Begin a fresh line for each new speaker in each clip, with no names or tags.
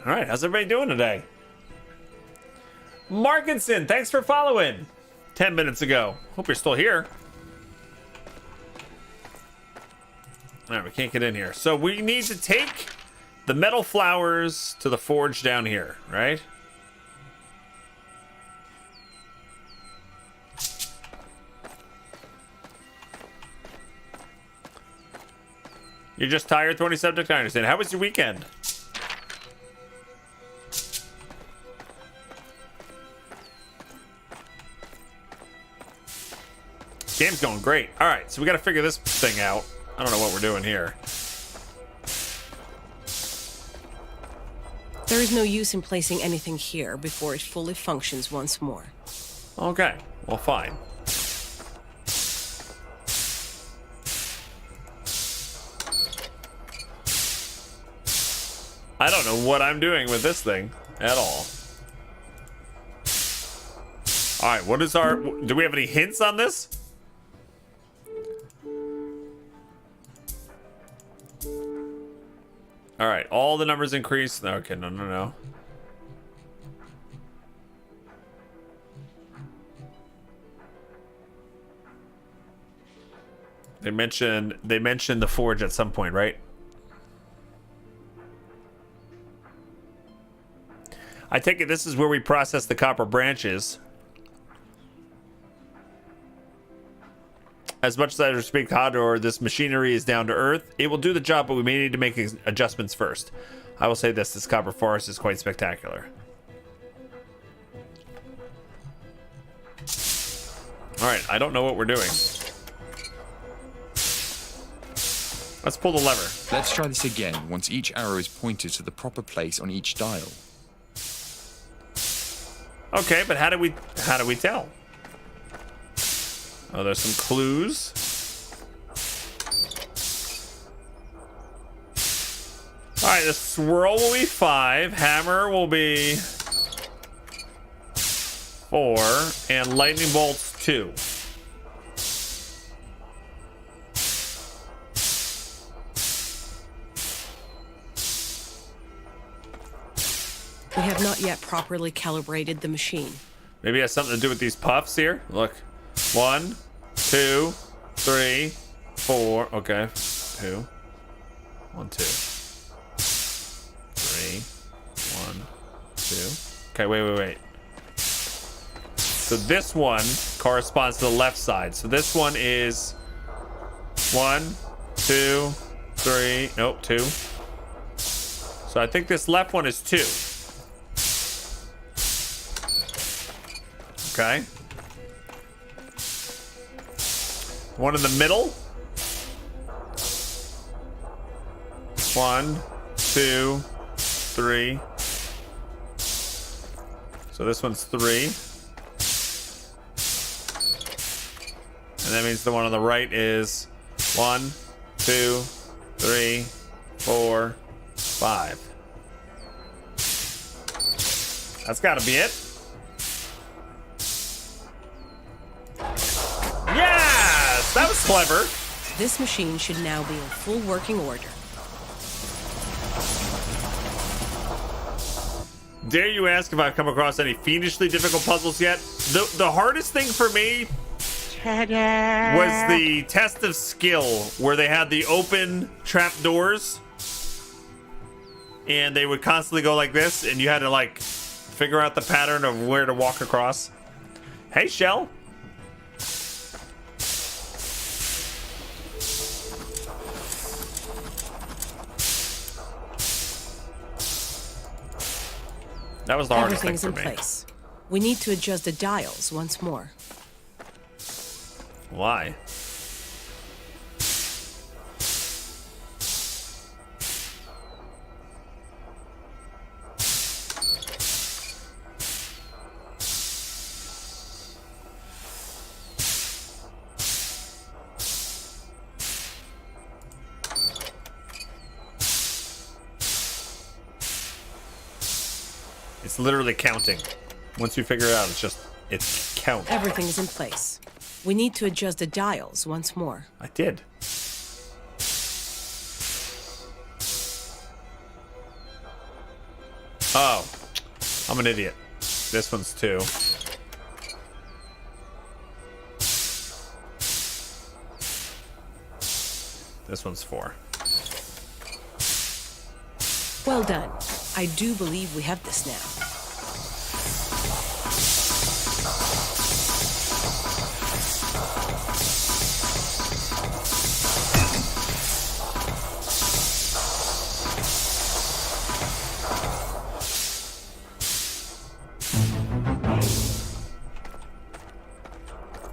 All right, how's everybody doing today? Markinson, thanks for following 10 minutes ago. Hope you're still here. All right, we can't get in here. So we need to take the metal flowers to the forge down here, right? You're just tired, thorny subject, I understand. How was your weekend? Game's going great. All right, so we got to figure this thing out. I don't know what we're doing here.
There is no use in placing anything here before it fully functions once more.
Okay, well, fine. I don't know what I'm doing with this thing at all. All right, what is our... Do we have any hints on this? All right, all the numbers increase. Okay, no. They mentioned the forge at some point, right? I take it this is where we process the copper branches. As much as I respect Hodor, this machinery is down to earth. It will do the job, but we may need to make adjustments first. I will say this copper forest is quite spectacular. Alright, I don't know what we're doing. Let's pull the lever.
Let's try this again once each arrow is pointed to the proper place on each dial.
Okay, but how do we tell? Oh, there's some clues. All right, the swirl will be 5, hammer will be 4, and lightning bolts 2.
We have not yet properly calibrated the machine.
Maybe it has something to do with these puffs here. Look. 1, 2, 3, 4. Okay. 2. 1, 2. 3. 1, 2. Okay, wait. So this one corresponds to the left side. So this one is 1, 2, 3. Nope, 2. So I think this left one is 2. Okay. One in the middle. 1, 2, 3. So this one's 3. And that means the one on the right is 1, 2, 3, 4, 5. That's gotta be it. Yes! That was clever.
This machine should now be in full working order.
Dare you ask if I've come across any fiendishly difficult puzzles yet? The hardest thing for me was the test of skill, where they had the open trap doors and they would constantly go like this, and you had to like figure out the pattern of where to walk across. Hey, Shell. That was the hardest thing for me.
Everything's in place. We need to adjust the dials once more.
Why? It's literally counting. Once you figure it out, it's count.
Everything is in place. We need to adjust the dials once more.
I did. Oh, I'm an idiot. This one's 2. This one's 4.
Well done. I do believe we have this now.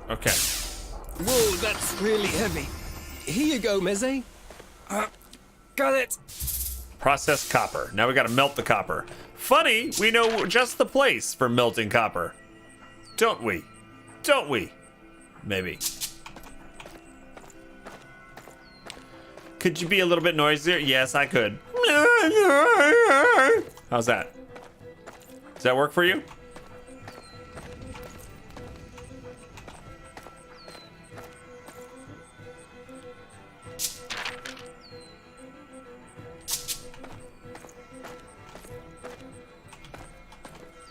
Okay.
Whoa, that's really heavy. Here you go, Meze. Got it.
Processed copper. Now we gotta melt the copper. Funny, we know just the place for melting copper. Don't we? Don't we? Maybe. Could you be a little bit noisier? Yes, I could. How's that? Does that work for you?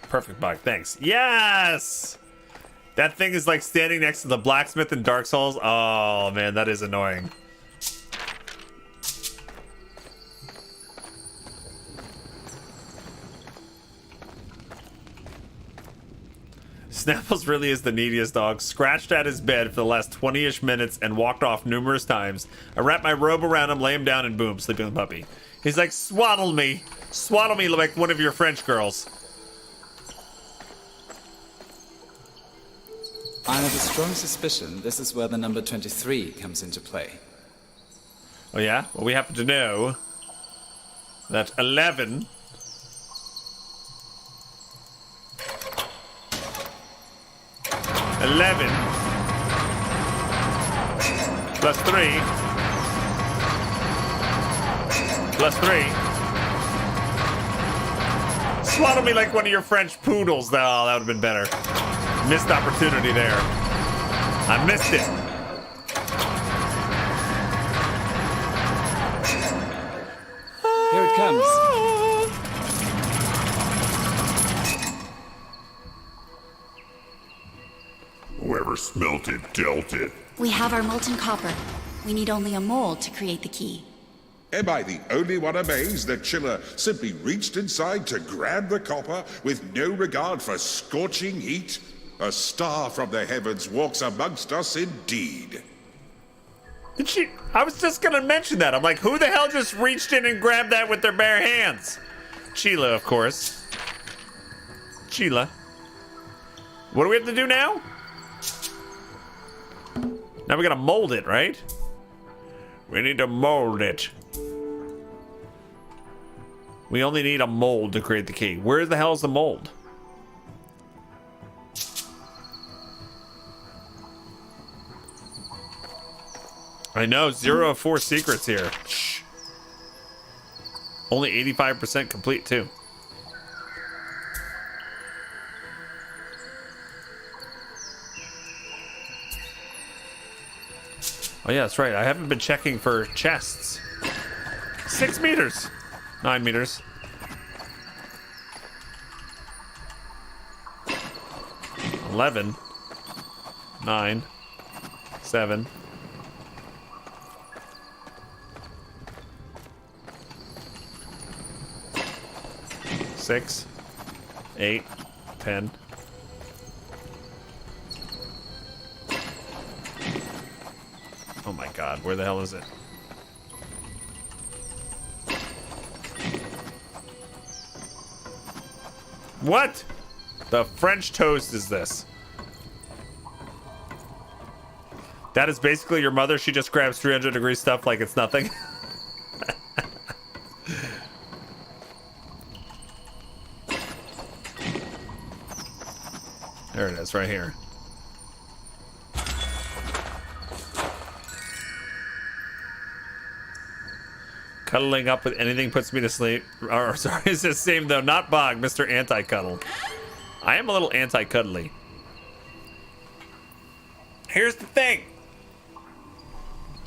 Perfect, Bog. Thanks. Yes! That thing is like standing next to the blacksmith in Dark Souls. Oh, man, that is annoying. Snapples really is the neediest dog. Scratched at his bed for the last 20-ish minutes and walked off numerous times. I wrap my robe around him, lay him down, and boom, sleeping with the puppy. He's like, swaddle me. Swaddle me like one of your French girls.
I have a strong suspicion this is where the number 23 comes into play.
Oh yeah? Well, we happen to know that 11 plus 3 plus 3. Swaddle me like one of your French poodles. Oh, that would have been better. Missed opportunity there. I missed it.
Here it comes.
Whoever smelt it dealt it.
We have our molten copper. We need only a mold to create the key.
Am I the only one amazed that Chiller simply reached inside to grab the copper with no regard for scorching heat? A star from the heavens walks amongst us indeed.
Did she? I was just gonna mention that. I'm like, who the hell just reached in and grabbed that with their bare hands? Sheila, of course. Sheila. What do we have to do now? Now we gotta mold it, right? We need to mold it. We only need a mold to create the key. Where the hell is the mold? I know, 0 of 4 secrets here. Shh. Only 85% complete, too. Oh, yeah, that's right. I haven't been checking for chests. 6 meters. 9 meters. $11. 9. 7. 6, 8, 10. Oh my God, where the hell is it? What? The French toast is this? That is basically your mother. She just grabs 300-degree stuff like it's nothing. There it is, right here. Cuddling up with anything puts me to sleep. Or, sorry, it's the same though. Not Bog, Mr. Anti-Cuddle. I am a little anti-cuddly. Here's the thing.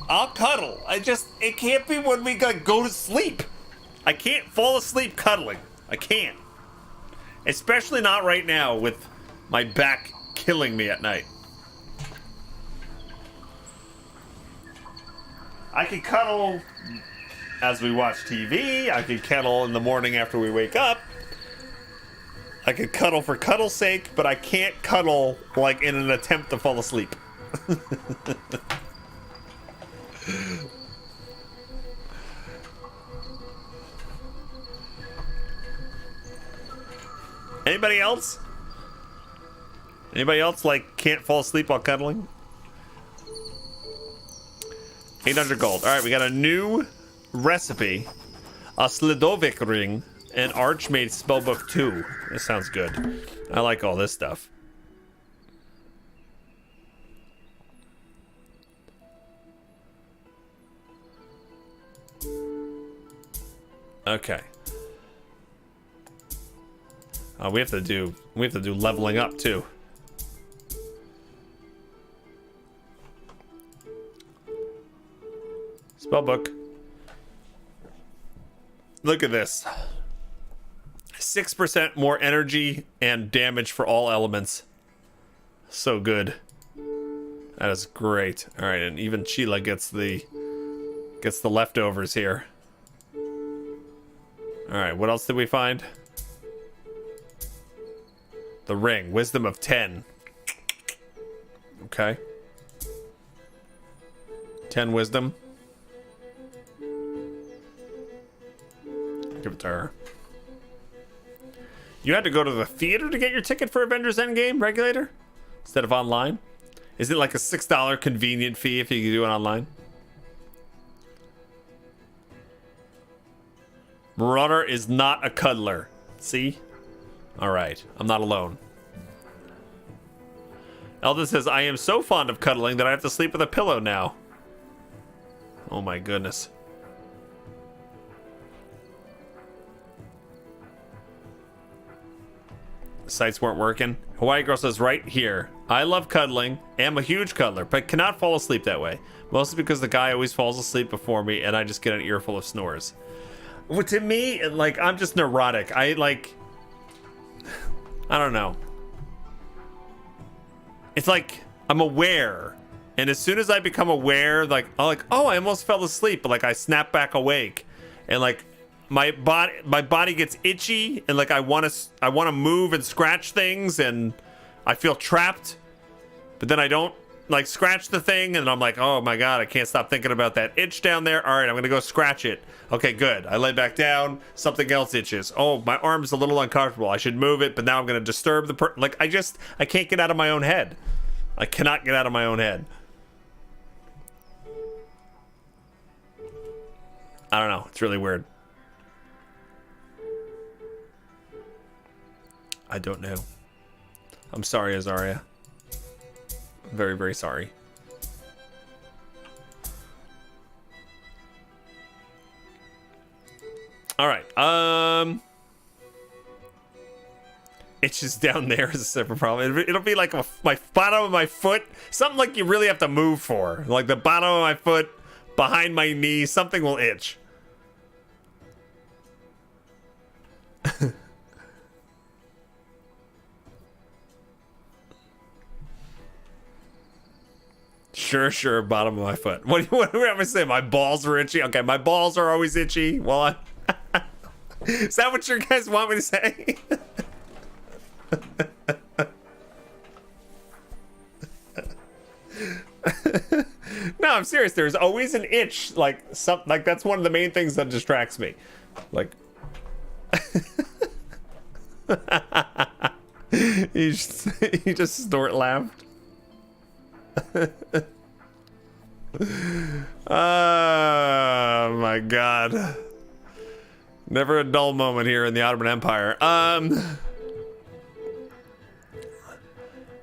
I'll cuddle. It can't be when we go to sleep. I can't fall asleep cuddling. I can't. Especially not right now with my back killing me at night. I can cuddle as we watch TV. I can cuddle in the morning after we wake up. I could cuddle for cuddle's sake, but I can't cuddle like in an attempt to fall asleep. Anybody else? Anybody else like can't fall asleep while cuddling? 800 gold. All right, we got a new recipe, a Slidovic ring, and Archmage Spellbook 2. This sounds good. I like all this stuff. Okay. We have to do leveling up too. Spellbook. Look at this. 6% more energy and damage for all elements. So good. That is great. All right, and even Sheila gets the leftovers here. All right, what else did we find? The ring, wisdom of 10. Okay. 10 wisdom. Give it to her. You had to go to the theater to get your ticket for Avengers Endgame, Regulator? Instead of online? Is it like a $6 convenient fee if you can do it online? Marauder is not a cuddler. See? Alright, I'm not alone. Elda says, I am so fond of cuddling that I have to sleep with a pillow now. Oh my goodness. Sites weren't working. Hawaii Girl says, right here. I love cuddling, am a huge cuddler, but cannot fall asleep that way. Mostly because the guy always falls asleep before me and I just get an earful of snores. Well, to me, like, I'm just neurotic. I don't know. It's like, I'm aware. And as soon as I become aware, like, oh, I almost fell asleep, but like I snap back awake. And like, my body gets itchy and like I want to move and scratch things and I feel trapped, but then I don't like scratch the thing and I'm like, oh my god, I can't stop thinking about that itch down there. All right, I'm gonna go scratch it. Okay, good. I lay back down, something else itches. Oh, my arm's a little uncomfortable. I should move it, but now I'm gonna disturb the like I can't get out of my own head. I cannot get out of my own head. I don't know, it's really weird. I don't know. I'm sorry, Azaria. I'm very, very sorry. All right. It's just down there is a separate problem. It'll be like my bottom of my foot. Something like you really have to move for. Like the bottom of my foot, behind my knee, something will itch. Sure, bottom of my foot. What do I say? My balls are itchy? Okay, my balls are always itchy. Well, is that what you guys want me to say? No, I'm serious. There's always an itch. Like that's one of the main things that distracts me. Like he just snort laughed. Oh my god. Never a dull moment here in the Ottoman Empire.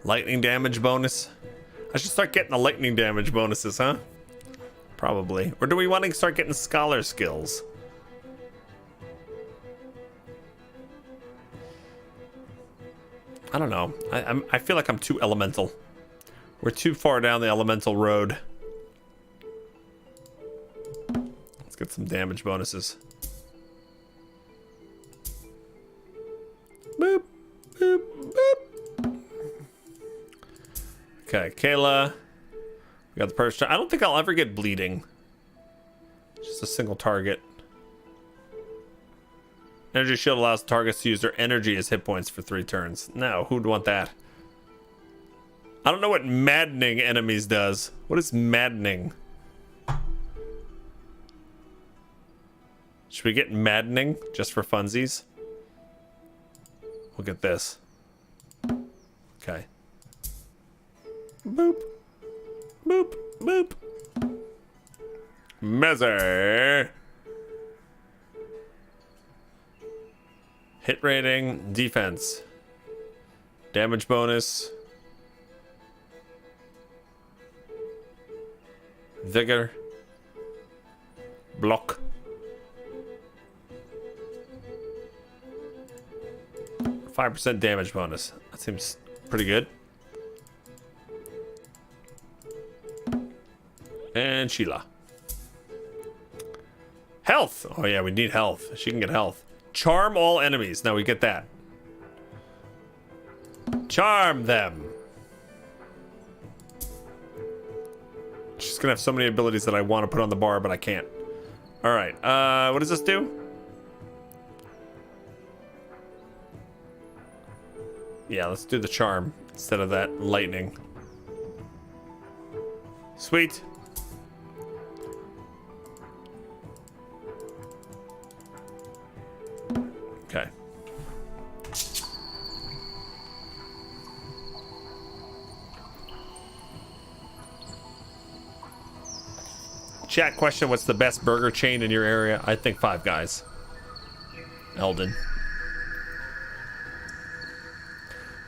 Lightning damage bonus. I should start getting the lightning damage bonuses, huh? Probably. Or do we want to start getting scholar skills? I don't know. I feel like I'm too elemental. We're too far down the elemental road. Let's get some damage bonuses. Boop. Okay, Kayla. We got the purge. I don't think I'll ever get bleeding. Just a single target. Energy shield allows targets to use their energy as hit points for 3 turns. No, who'd want that? I don't know what maddening enemies does. What is maddening? Should we get maddening just for funsies? We'll get this. Okay. Boop. Boop. Boop. Measure. Hit rating, defense. Damage bonus. Vigor. Block. 5% damage bonus. That seems pretty good. And Sheila. Health. Oh yeah, we need health. She can get health. Charm all enemies. Now we get that. Charm them. She's gonna have so many abilities that I want to put on the bar, but I can't. All right. What does this do? Yeah, let's do the charm instead of that lightning. Sweet. Okay. Chat question, what's the best burger chain in your area? I think Five Guys. Eldon.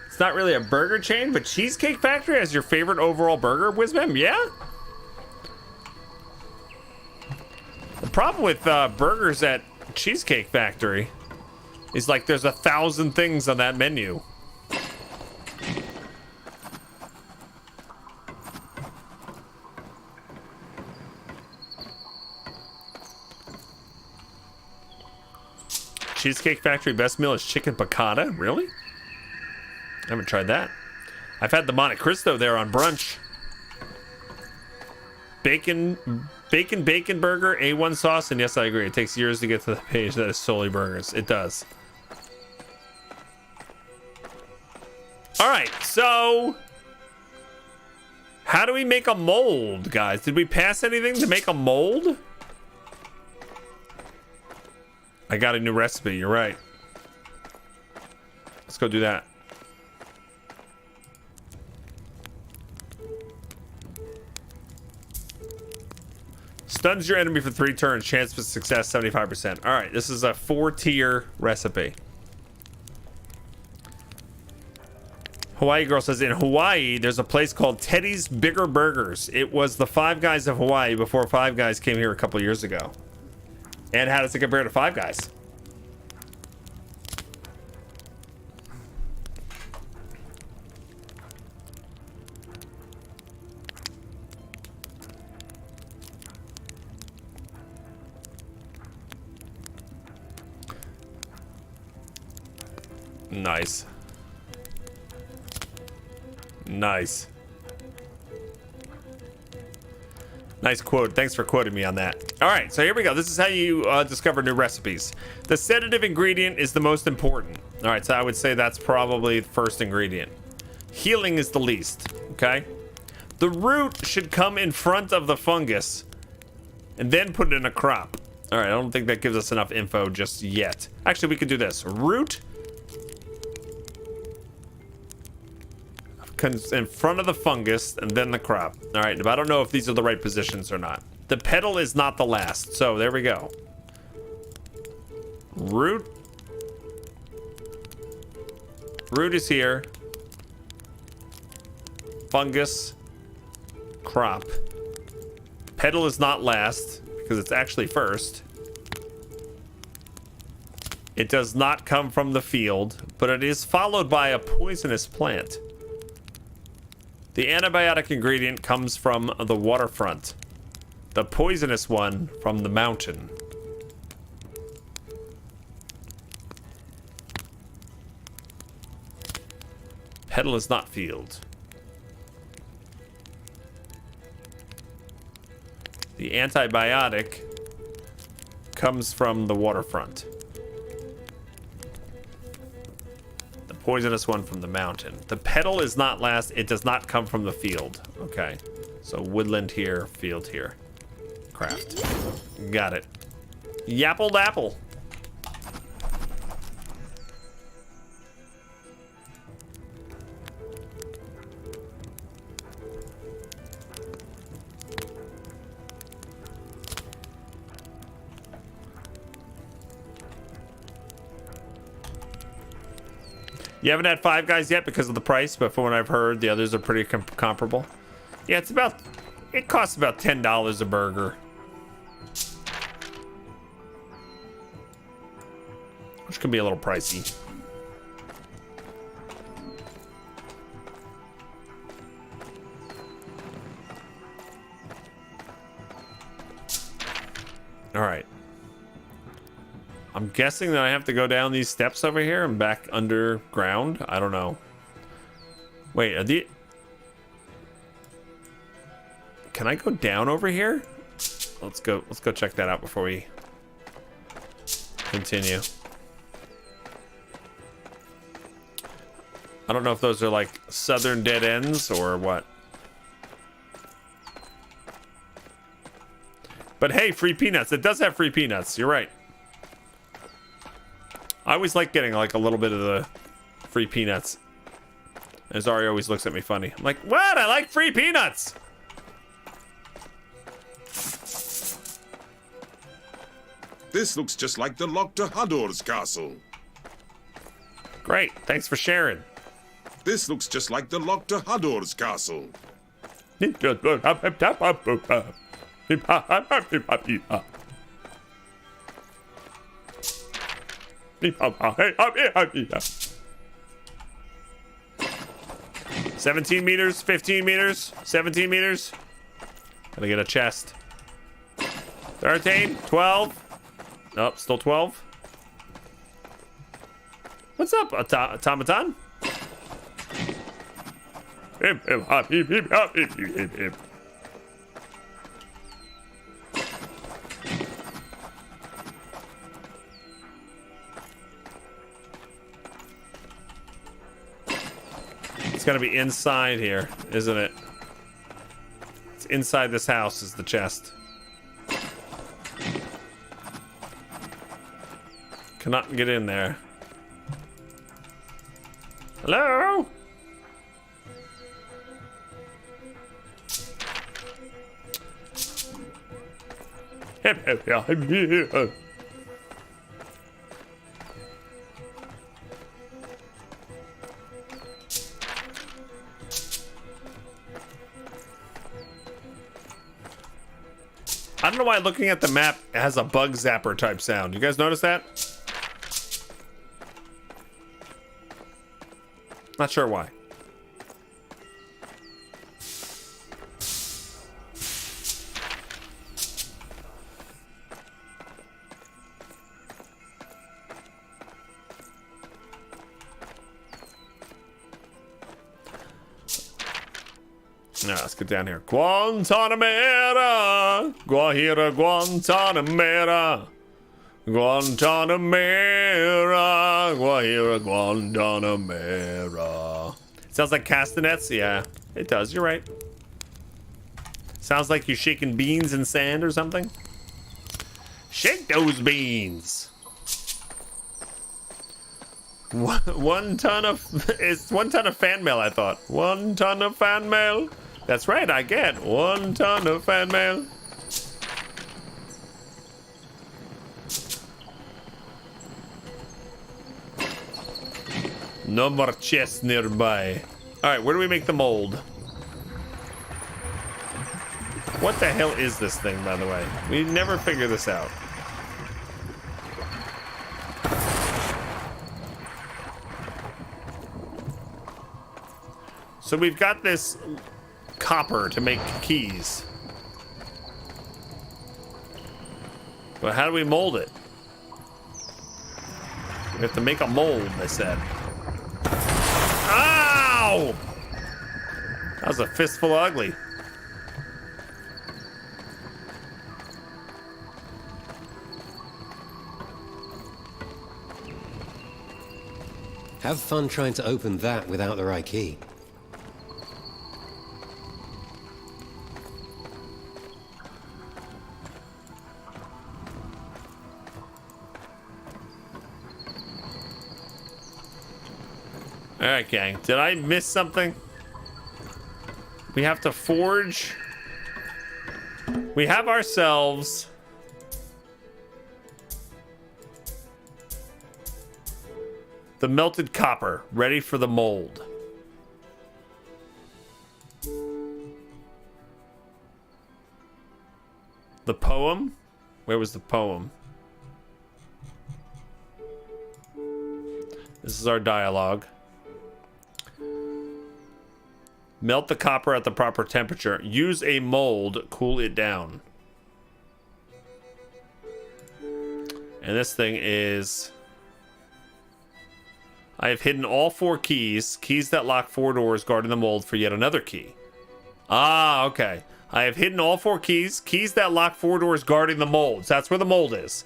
It's not really a burger chain, but Cheesecake Factory as your favorite overall burger, Wizbam? Yeah? The problem with burgers at Cheesecake Factory is like there's 1,000 things on that menu. Cheesecake Factory best meal is chicken piccata? Really? I haven't tried that. I've had the Monte Cristo there on brunch. Bacon burger, A1 sauce, and yes, I agree. It takes years to get to the page that is solely burgers. It does. All right, so how do we make a mold, guys? Did we pass anything to make a mold? I got a new recipe. You're right. Let's go do that. Stuns your enemy for 3 turns. Chance of success 75%. All right, this is a 4-tier recipe. Hawaii Girl says in Hawaii, there's a place called Teddy's Bigger Burgers. It was the Five Guys of Hawaii before Five Guys came here a couple years ago. And how does it compare to Five Guys? Nice. Nice. Nice quote. Thanks for quoting me on that. All right, so here we go. This is how you discover new recipes. The sedative ingredient is the most important. All right, so I would say that's probably the first ingredient. Healing is the least, okay? The root should come in front of the fungus and then put it in a crop. All right, I don't think that gives us enough info just yet. Actually, we could do this. Root comes in front of the fungus and then the crop. All right, but I don't know if these are the right positions or not. The petal is not the last, so there we go. Root is here. Fungus, crop. Petal is not last because it's actually first. It does not come from the field, but it is followed by a poisonous plant. The antibiotic ingredient comes from the waterfront. The poisonous one from the mountain. Petal is not field. The antibiotic comes from the waterfront. The poisonous one from the mountain. The petal is not last. It does not come from the field. Okay. So woodland here, field here. Craft. Got it. Yapple dapple. You haven't had Five Guys yet because of the price, but from what I've heard, the others are pretty comparable. Yeah, it costs about $10 a burger. Which could be a little pricey. All right. I'm guessing that I have to go down these steps over here and back underground. I don't know. Wait, are the... Can I go down over here? Let's go check that out before we continue. I don't know if those are like southern dead ends or what. But hey, free peanuts. It does have free peanuts. You're right. I always like getting like a little bit of the free peanuts. And Zari always looks at me funny. I'm like, what? I like free peanuts.
This looks just like the Lokta Hador's castle.
Great. Thanks for sharing.
This looks just like the Lokta Hador's castle.
$17 meters, 15 meters, 17 meters. Gotta get a chest. 13, 12. Nope, still 12. What's up, automaton? It's gotta be inside here, isn't it? It's inside this house is the chest. Cannot get in there. Hello? I'm here. I don't know why looking at the map has a bug zapper type sound. You guys notice that? Not sure why. Now let's get down here. Guantanamera, Guajira, Guantanamera, Guantanamera, Guajira, Guantanamera. Sounds like castanets. Yeah, it does. You're right. Sounds like you're shaking beans in sand or something. Shake those beans. One ton of it's 1 ton of fan mail. I thought 1 ton of fan mail. That's right. I get 1 ton of fan mail. No more chests nearby. All right, where do we make the mold? What the hell is this thing, by the way? We never figure this out. So we've got this copper to make keys. But how do we mold it? We have to make a mold, they said. Ow! That was a fistful of ugly.
Have fun trying to open that without the right key.
All right, gang. Did I miss something? We have to forge. We have ourselves the melted copper ready for the mold. The poem? Where was the poem? This is our dialogue. Melt the copper at the proper temperature. Use a mold. Cool it down. And this thing is... I have hidden all 4 keys. Keys that lock 4 doors guarding the mold for yet another key. Ah, okay. I have hidden all 4 keys. Keys that lock 4 doors guarding the molds. That's where the mold is.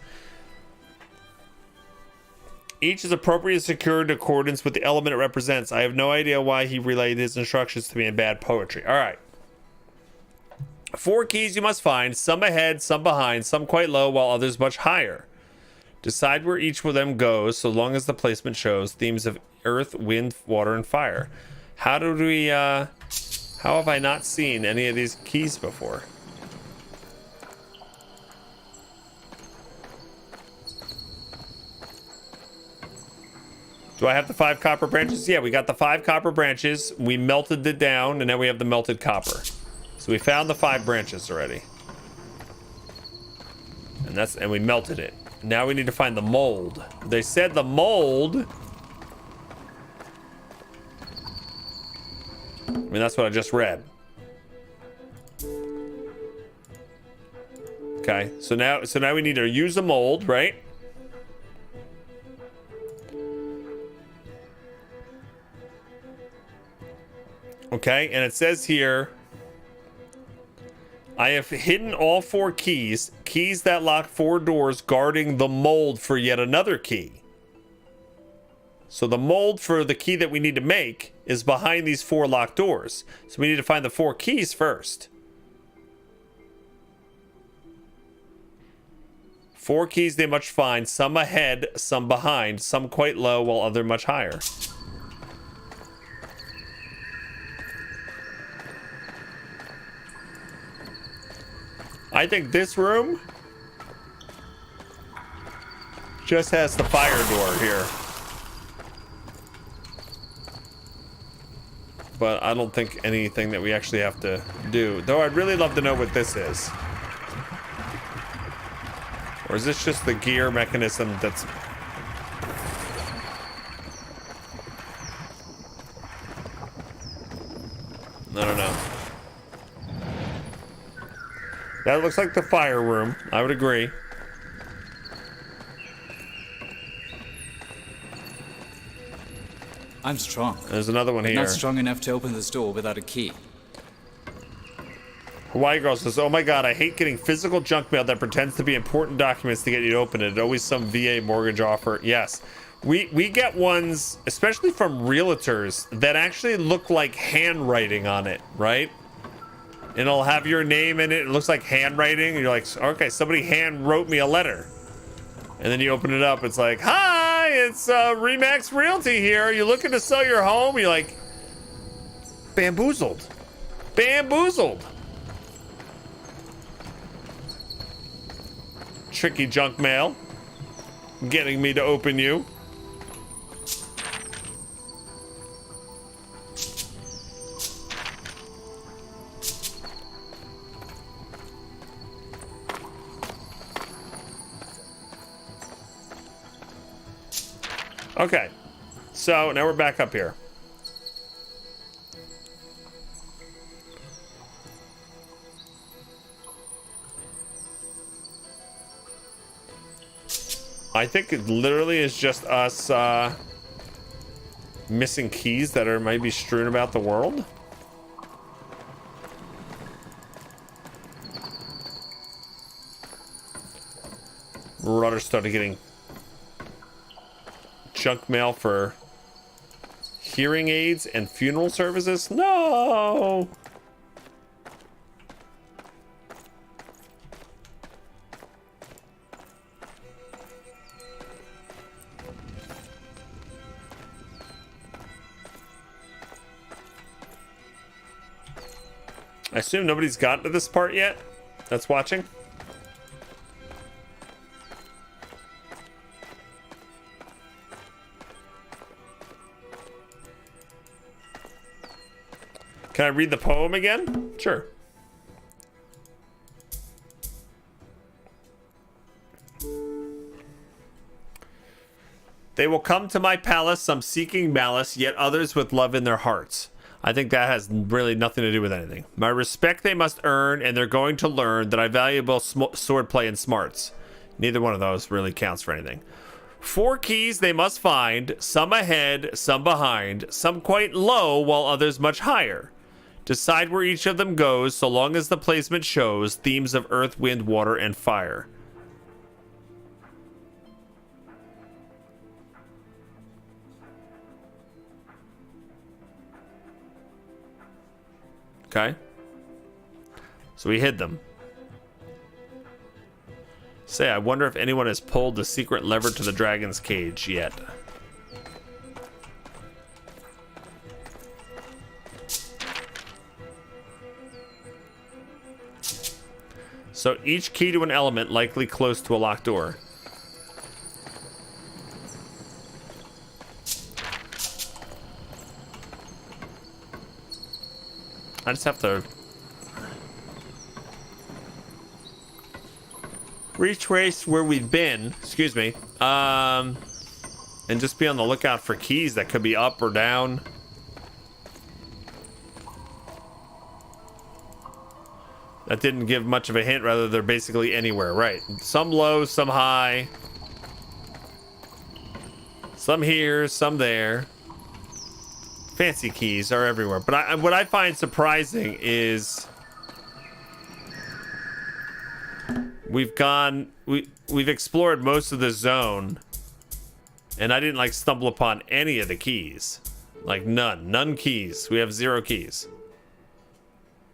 Each is appropriately secured in accordance with the element it represents. I have no idea why he relayed his instructions to me in bad poetry. All right. 4 keys you must find. Some ahead, some behind, some quite low, while others much higher. Decide where each of them goes, so long as the placement shows themes of earth, wind, water, and fire. How do we, how have I not seen any of these keys before? Do I have the 5 copper branches? Yeah, we got the 5 copper branches. We melted it down, and now we have the melted copper. So we found the 5 branches already. And we melted it. Now we need to find the mold. They said the mold... I mean, that's what I just read. Okay, so now we need to use the mold, right? Okay, and it says here, I have hidden all 4 keys, keys that lock 4 doors guarding the mold for yet another key. So the mold for the key that we need to make is behind these 4 locked doors. So we need to find the 4 keys first. 4 keys they must find, some ahead, some behind, some quite low, while other much higher. I think this room just has the fire door here. But I don't think anything that we actually have to do. Though I'd really love to know what this is. Or is this just the gear mechanism that's... I don't know. That looks like the fire room. I would agree.
I'm strong.
There's another one here.
Not strong enough to open this door without a key.
Hawaii Girl says, oh my god, I hate getting physical junk mail that pretends to be important documents to get you to open it. Always some VA mortgage offer. Yes. We get ones, especially from realtors, that actually look like handwriting on it, right? And it'll have your name in it. It looks like handwriting. And you're like, okay, somebody hand wrote me a letter. And then you open it up. It's like, hi, it's Remax Realty here. Are you looking to sell your home? You're like, bamboozled. Bamboozled. Tricky junk mail. Getting me to open you. Okay, so now we're back up here. I think it literally is just us missing keys that are maybe strewn about the world. Rudder started getting junk mail for Hearing aids and funeral services? No! I assume nobody's gotten to this part yet that's watching. Can I read the poem again? Sure. They will come to my palace, some seeking malice, yet others with love in their hearts. I think that has really nothing to do with anything. My respect they must earn, and they're going to learn that I value both swordplay and smarts. Neither one of those really counts for anything. 4 keys they must find, some ahead, some behind, some quite low, while others much higher. Decide where each of them goes, so long as the placement shows themes of earth, wind, water, and fire. Okay. So we hid them. Say, I wonder if anyone has pulled the secret lever to the dragon's cage yet. So each key to an element likely close to a locked door. I just have to retrace where we've been, excuse me, and just be on the lookout for keys that could be up or down. That didn't give much of a hint, rather they're basically anywhere, right? Some low, some high. Some here, some there. Fancy keys are everywhere. But what I find surprising is we've explored most of the zone, and I didn't like stumble upon any of the keys. Like none keys. We have 0 keys.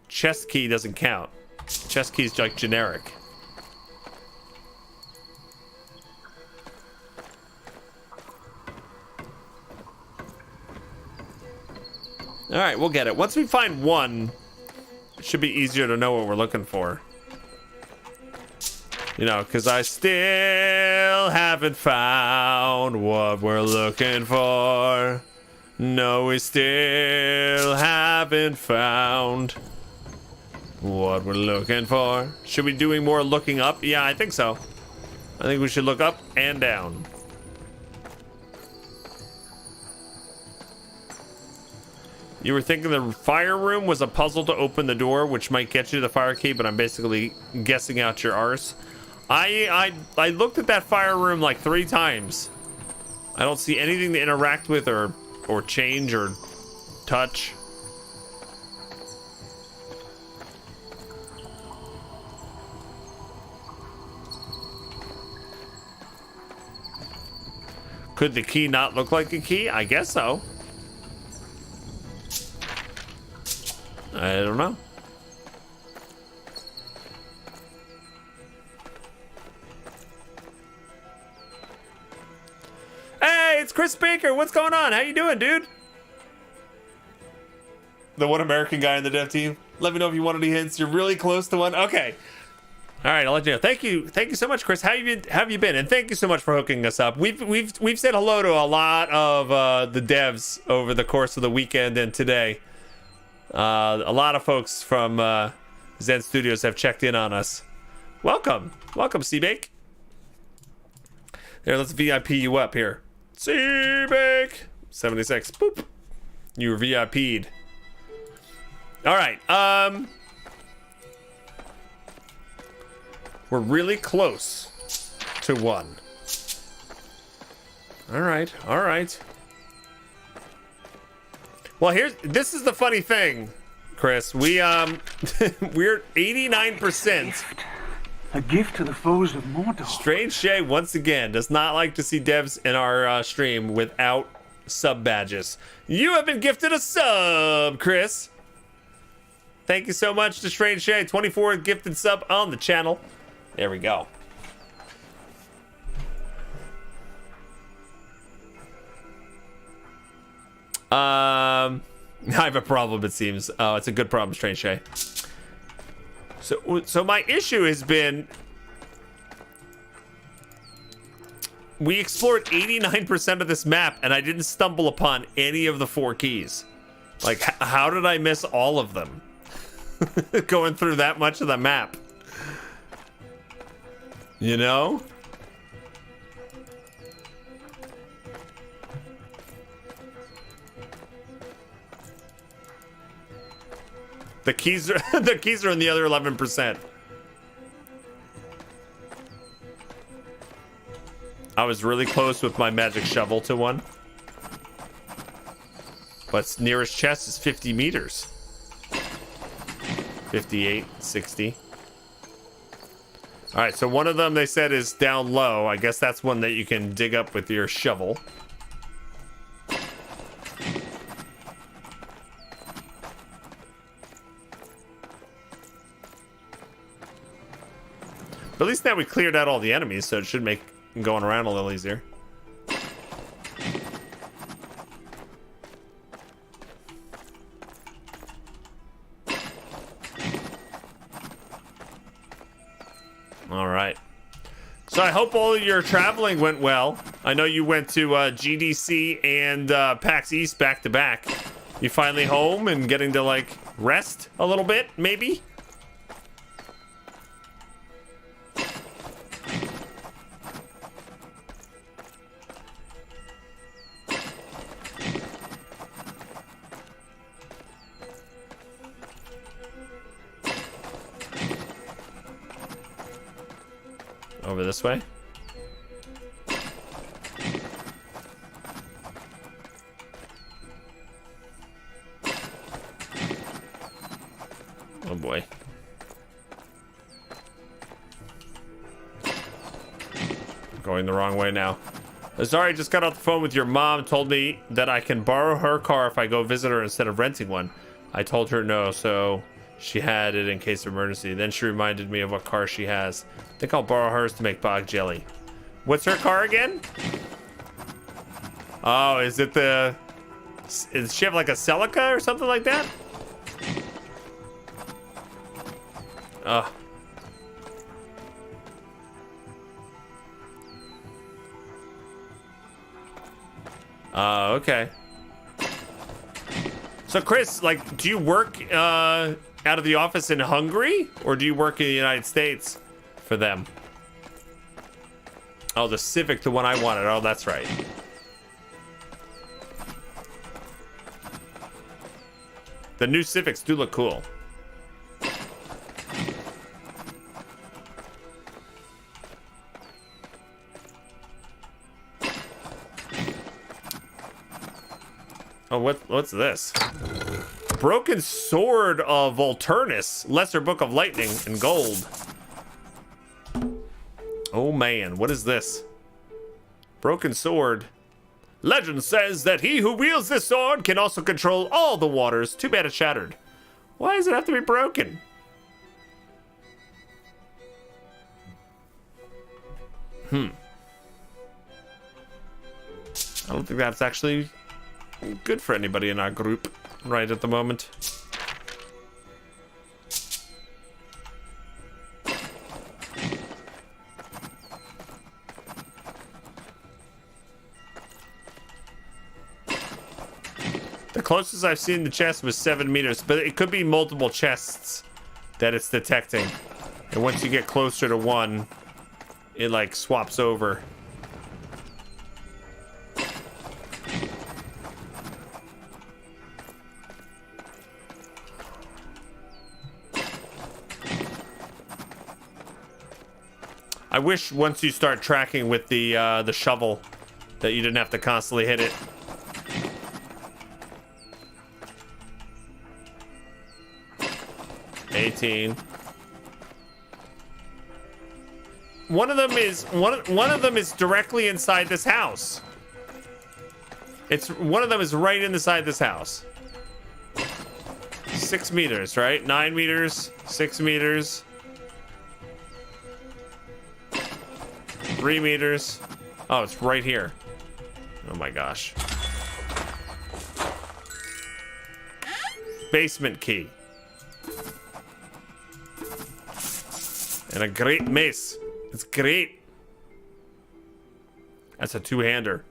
Chest key doesn't count. Chest key is like generic. All right, we'll get it. Once we find one, it should be easier to know what we're looking for. You know, because I still haven't found what we're looking for. No, we still haven't found what we're looking for. Should we be doing more looking up? Yeah, I think so. I think we should look up and down. You were thinking the fire room was a puzzle to open the door, which might get you to the fire key, but I'm basically guessing out your arse. I looked at that fire room like 3 times. I don't see anything to interact with or change or touch. Could the key not look like a key? I guess so. I don't know. Hey, it's Chris Baker. What's going on? How you doing, dude? The one American guy in the dev team. Let me know if you want any hints. You're really close to one. Okay. All right, I'll let you know. Thank you so much, Chris. How have you been? And thank you so much for hooking us up. We've said hello to a lot of the devs over the course of the weekend and today. A lot of folks from Zen Studios have checked in on us. Welcome, Seabake. There, let's VIP you up here. Seabake 76. Boop. You were VIP'd. All right. We're really close to one. All right. Well, this is the funny thing, Chris. We're 89%.
A gift to the foes of Mordor.
Strange Shay once again does not like to see devs in our stream without sub badges. You have been gifted a sub, Chris. Thank you so much to Strange Shay, 24th gifted sub on the channel. There we go. I have a problem, it seems. Oh, it's a good problem, Strange Shay. So my issue has been we explored 89% of this map and I didn't stumble upon any of the 4 keys. Like, how did I miss all of them? Going through that much of the map. You know? The keys are the keys are in the other 11%. I was really close with my magic shovel to one. But nearest chest is 50 meters. 58, 60. All right, so one of them they said is down low. I guess that's one that you can dig up with your shovel. But at least now we cleared out all the enemies, so it should make going around a little easier. All right. So I hope all of your traveling went well. I know you went to GDC and PAX East back to back. You finally home and getting to like rest a little bit, maybe? Over this way. Oh boy. Going the wrong way now. Sorry, just got off the phone with your mom. Told me that I can borrow her car if I go visit her instead of renting one. I told her no, so she had it in case of emergency. Then she reminded me of what car she has. I think I'll borrow hers to make bog jelly. What's her car again? Oh, is it the... Does she have like a Celica or something like that? Oh. Okay. So Chris, like, do you work out of the office in Hungary, or do you work in the United States for them? Oh, the Civic, the one I wanted. Oh, that's right. The new Civics do look cool. Oh, what's this? Broken Sword of Volturnus, Lesser Book of Lightning, and gold. Oh man, what is this? Broken Sword. Legend says that he who wields this sword can also control all the waters. Too bad it's shattered. Why does it have to be broken? I don't think that's actually good for anybody in our group right at the moment. The closest I've seen the chest was 7 meters, but it could be multiple chests that it's detecting. And once you get closer to one, it like swaps over. I wish once you start tracking with the shovel that you didn't have to constantly hit it. One of them is directly inside this house. It's one of them is right inside this house. 6 meters, right? 9 meters, 6 meters, 3 meters. Oh, it's right here. Oh my gosh. Basement key. And a great mace. It's great. That's a two-hander.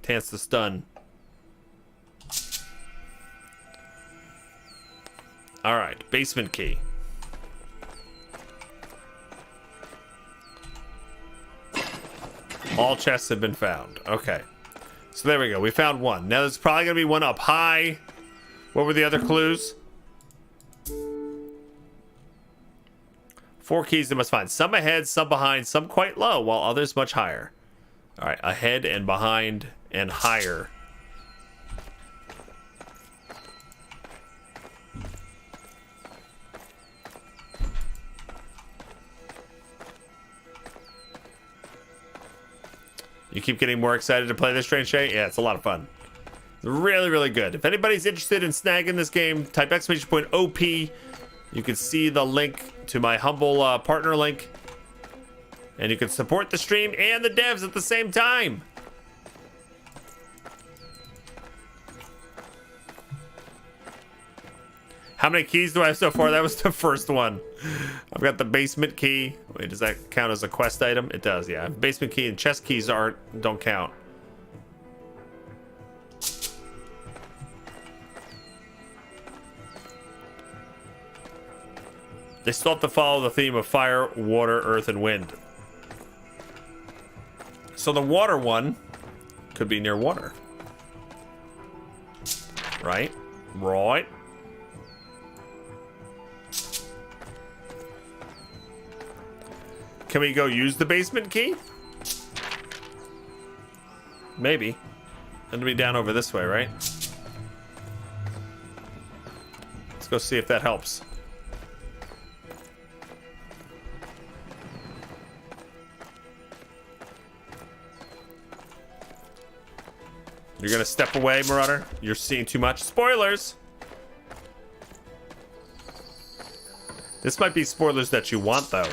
Chance to stun. All right, basement key. All chests have been found. Okay. So there we go. We found one. Now there's probably going to be one up high. What were the other clues? 4 keys they must find. Some ahead, some behind, some quite low, while others much higher. All right, ahead and behind and higher. You keep getting more excited to play this, Strange Shay? Yeah, it's a lot of fun. Really, really good. If anybody's interested in snagging this game, type !OP. You can see the link to my humble partner link. And you can support the stream and the devs at the same time. How many keys do I have so far? That was the first one. I've got the basement key. Wait, does that count as a quest item? It does, yeah. Basement key and chest keys don't count. They still have to follow the theme of fire, water, earth, and wind. So the water one could be near water. Right? Right. Can we go use the basement key? Maybe. It'll be down over this way, right? Let's go see if that helps. You're gonna step away, Marauder? You're seeing too much. Spoilers! This might be spoilers that you want, though.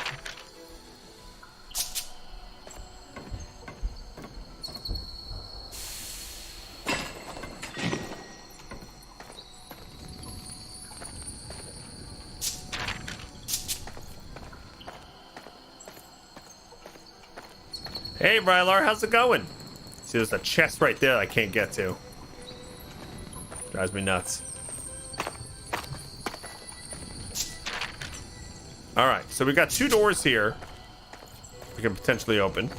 Hey, Rylar, how's it going? See, there's a chest right there I can't get to. Drives me nuts. All right, so we got 2 doors here we can potentially open.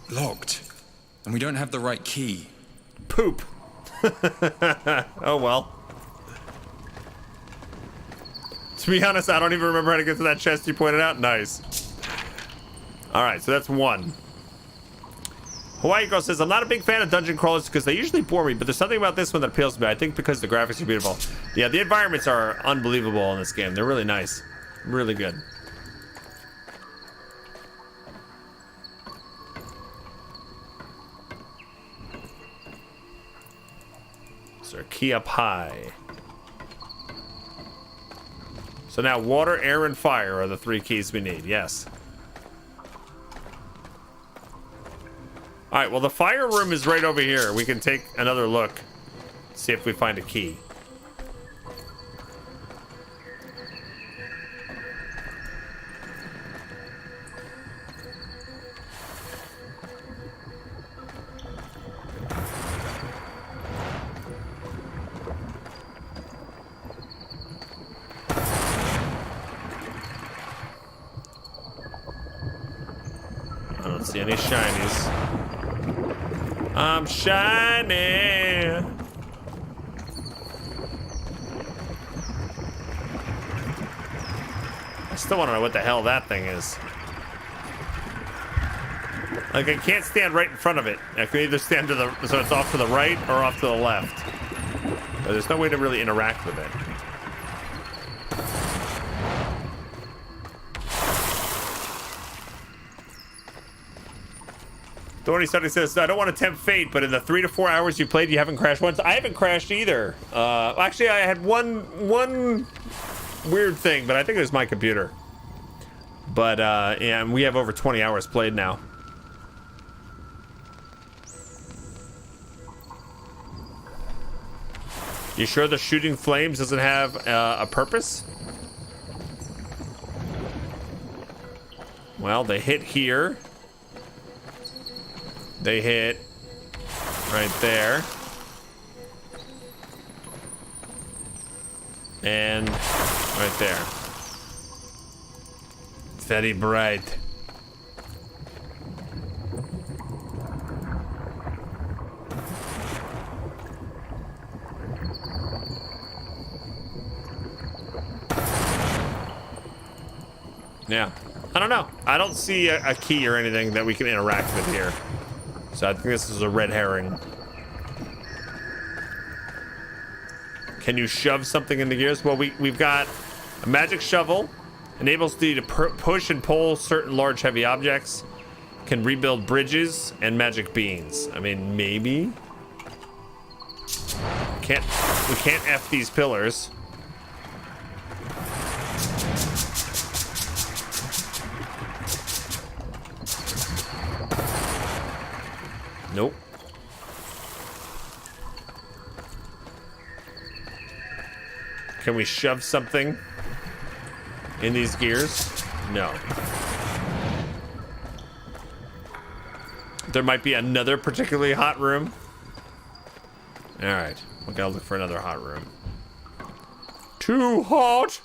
Locked. And we don't have the right key.
Poop. Oh well. To be honest, I don't even remember how to get to that chest you pointed out. Nice. Alright, so that's 1. Hawaii Girl says, I'm not a big fan of dungeon crawlers because they usually bore me, but there's something about this one that appeals to me. I think because the graphics are beautiful. Yeah, the environments are unbelievable in this game. They're really nice. Really good. Key up high. So now water, air, and fire are the 3 keys we need. Yes. All right, well, the fire room is right over here. We can take another look, see if we find a key. See any shinies? I'm shiny. I still want to know what the hell that thing is. Like, I can't stand right in front of it. I can either stand to the... So it's off to the right or off to the left. But there's no way to really interact with it. Thorny Study says, I don't want to tempt fate, but in the 3 to 4 hours you played, you haven't crashed once. I haven't crashed either. Actually, I had one weird thing, but I think it was my computer. But, yeah, and we have over 20 hours played now. You sure the shooting flames doesn't have a purpose? Well, they hit here. They hit right there. And right there. Very bright. Yeah. I don't know. I don't see a key or anything that we can interact with here. So I think this is a red herring. Can you shove something in the gears? Well, we've got a magic shovel. Enables you to push and pull certain large heavy objects. Can rebuild bridges and magic beans. I mean, maybe. We can't F these pillars. Nope. Can we shove something in these gears? No. There might be another particularly hot room. All right, we gotta look for another hot room. Too hot.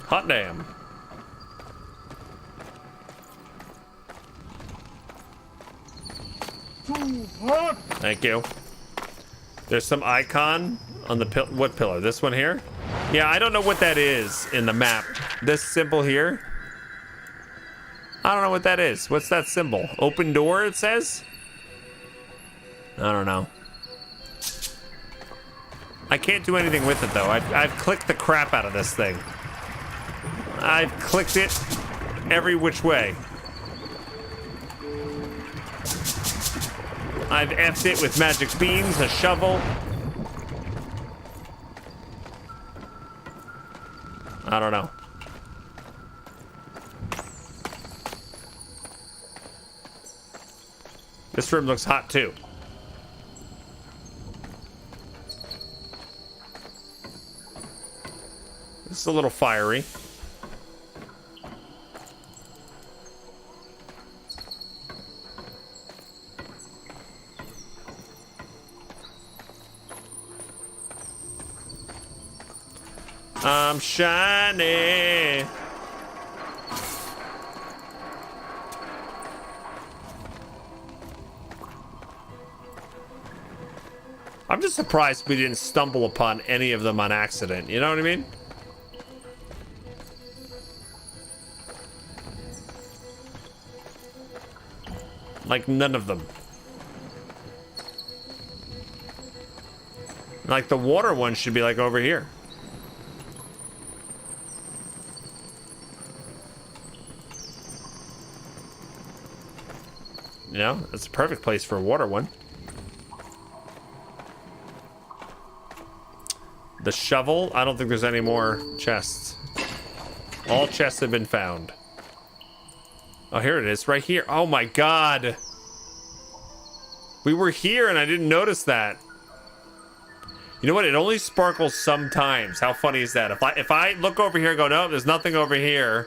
Hot damn. Thank you. There's some icon on the what pillar? This one here? Yeah, I don't know what that is in the map. This symbol here? I don't know what that is. What's that symbol? Open door, it says? I don't know. I can't do anything with it, though. I've clicked the crap out of this thing. I've clicked it every which way. I've F'd it with magic beans, a shovel. I don't know. This room looks hot too. This is a little fiery. I'm shiny. I'm just surprised we didn't stumble upon any of them on accident. You know what I mean? Like none of them. Like the water one should be like over here. You know, it's a perfect place for a water one. The shovel, I don't think there's any more chests. All chests have been found. Oh, here it is, right here. Oh my god. We were here and I didn't notice that. You know what? It only sparkles sometimes. How funny is that? If I look over here and go, no, there's nothing over here.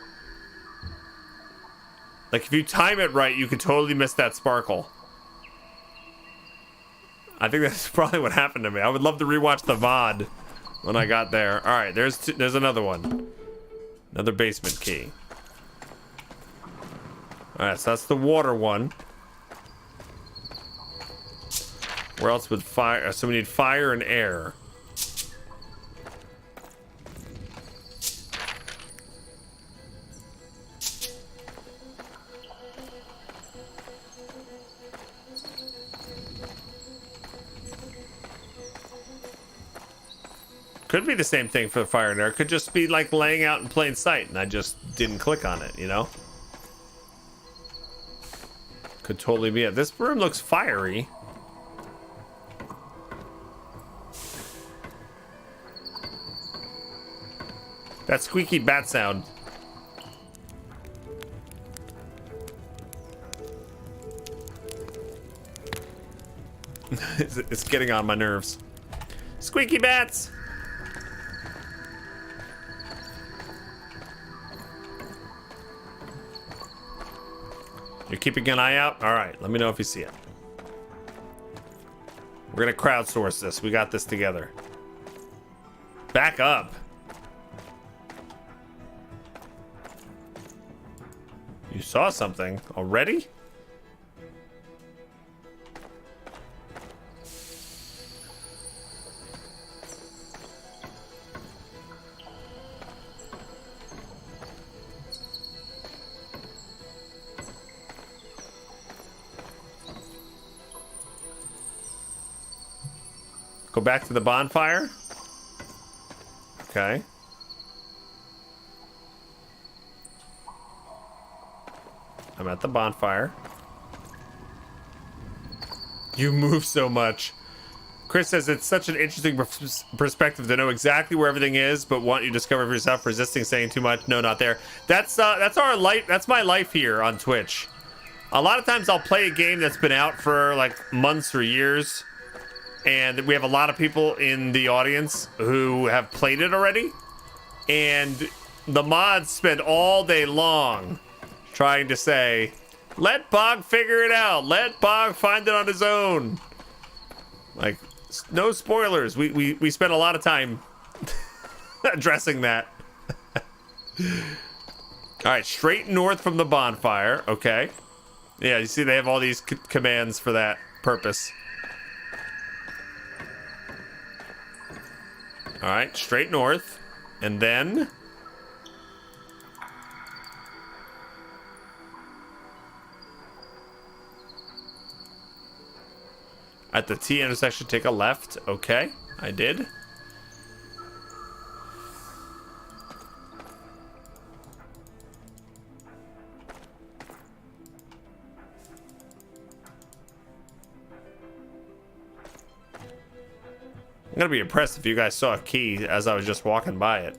Like, if you time it right, you could totally miss that sparkle. I think that's probably what happened to me. I would love to rewatch the VOD when I got there. All right, there's another one. Another basement key. All right, so that's the water one. Where else would fire? So we need fire and air. Could be the same thing for the fire in there. It could just be like laying out in plain sight and I just didn't click on it, you know? Could totally be it. This room looks fiery. That squeaky bat sound. It's getting on my nerves. Squeaky bats! You're keeping an eye out? Alright, let me know if you see it. We're gonna crowdsource this. We got this together. Back up. You saw something already? Go back to the bonfire. Okay. I'm at the bonfire. You move so much. Chris says it's such an interesting perspective to know exactly where everything is, but want you to discover for yourself. Resisting saying too much. No, not there. That's our life. That's my life here on Twitch. A lot of times I'll play a game that's been out for like months or years, and we have a lot of people in the audience who have played it already, and the mods spend all day long trying to say, let Bog figure it out. Let Bog find it on his own. Like, no spoilers. We spent a lot of time addressing that. All right, straight north from the bonfire. Okay. Yeah, you see they have all these commands for that purpose. All right, straight north. And then... at the T intersection, take a left. Okay, I did. I'm gonna be impressed if you guys saw a key as I was just walking by it.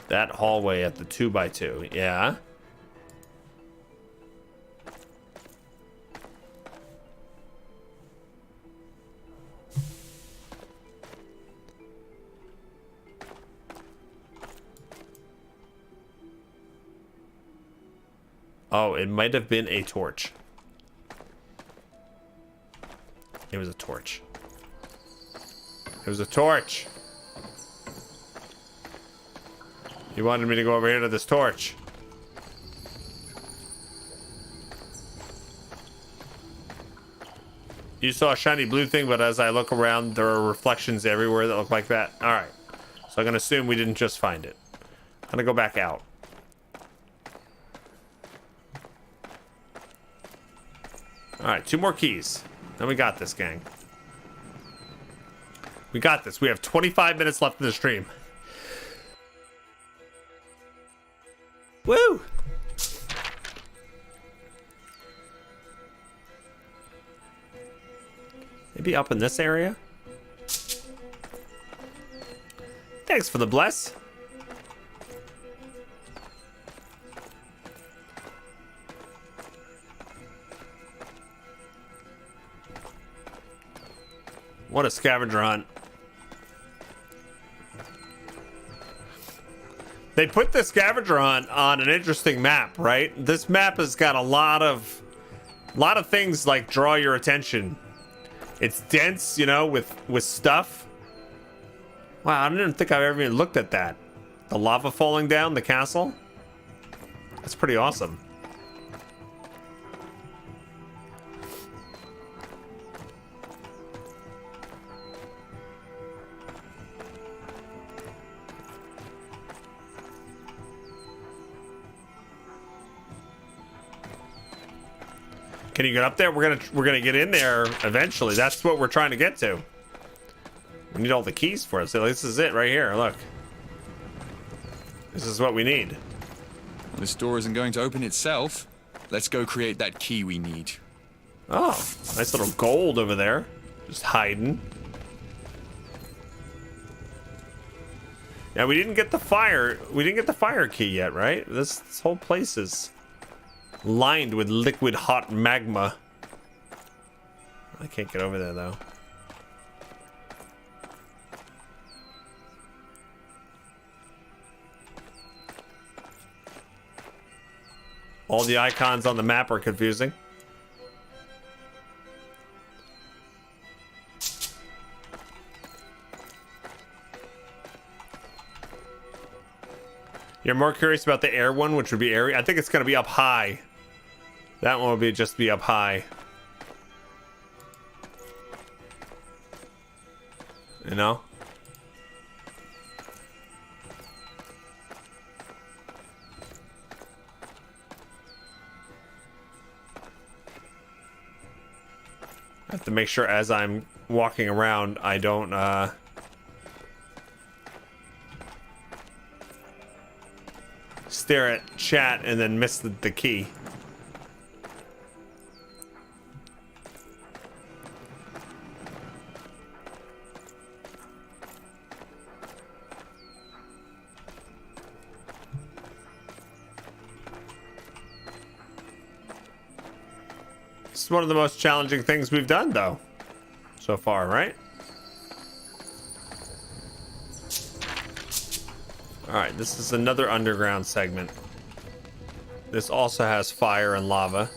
That hallway at the 2x2, yeah. Oh, it might have been a torch. It was a torch. It was a torch. You wanted me to go over here to this torch. You saw a shiny blue thing, but as I look around, there are reflections everywhere that look like that. All right. So I'm going to assume we didn't just find it. I'm going to go back out. All right, 2 more keys. Then we got this, gang. We got this. We have 25 minutes left in the stream. Woo! Maybe up in this area? Thanks for the bless. What a scavenger hunt. They put the scavenger hunt on an interesting map, right? This map has got a lot of things like draw your attention. It's dense, you know, with stuff. Wow, I didn't think I've ever even looked at that. The lava falling down the castle. That's pretty awesome. Can you get up there? We're gonna get in there eventually. That's what we're trying to get to. We need all the keys for it. So this is it right here. Look. This is what we need.
This door isn't going to open itself. Let's go create that key we need.
Oh, nice little gold over there. Just hiding. Yeah, we didn't get the fire. We didn't get the fire key yet, right? This whole place is lined with liquid hot magma. I can't get over there though. All the icons on the map are confusing. You're more curious about the air one, which would be area. I think it's gonna be up high. That one will just be up high. You know? I have to make sure as I'm walking around, I don't, stare at chat and then miss the key. This is one of the most challenging things we've done, though, so far, right? Alright, this is another underground segment. This also has fire and lava.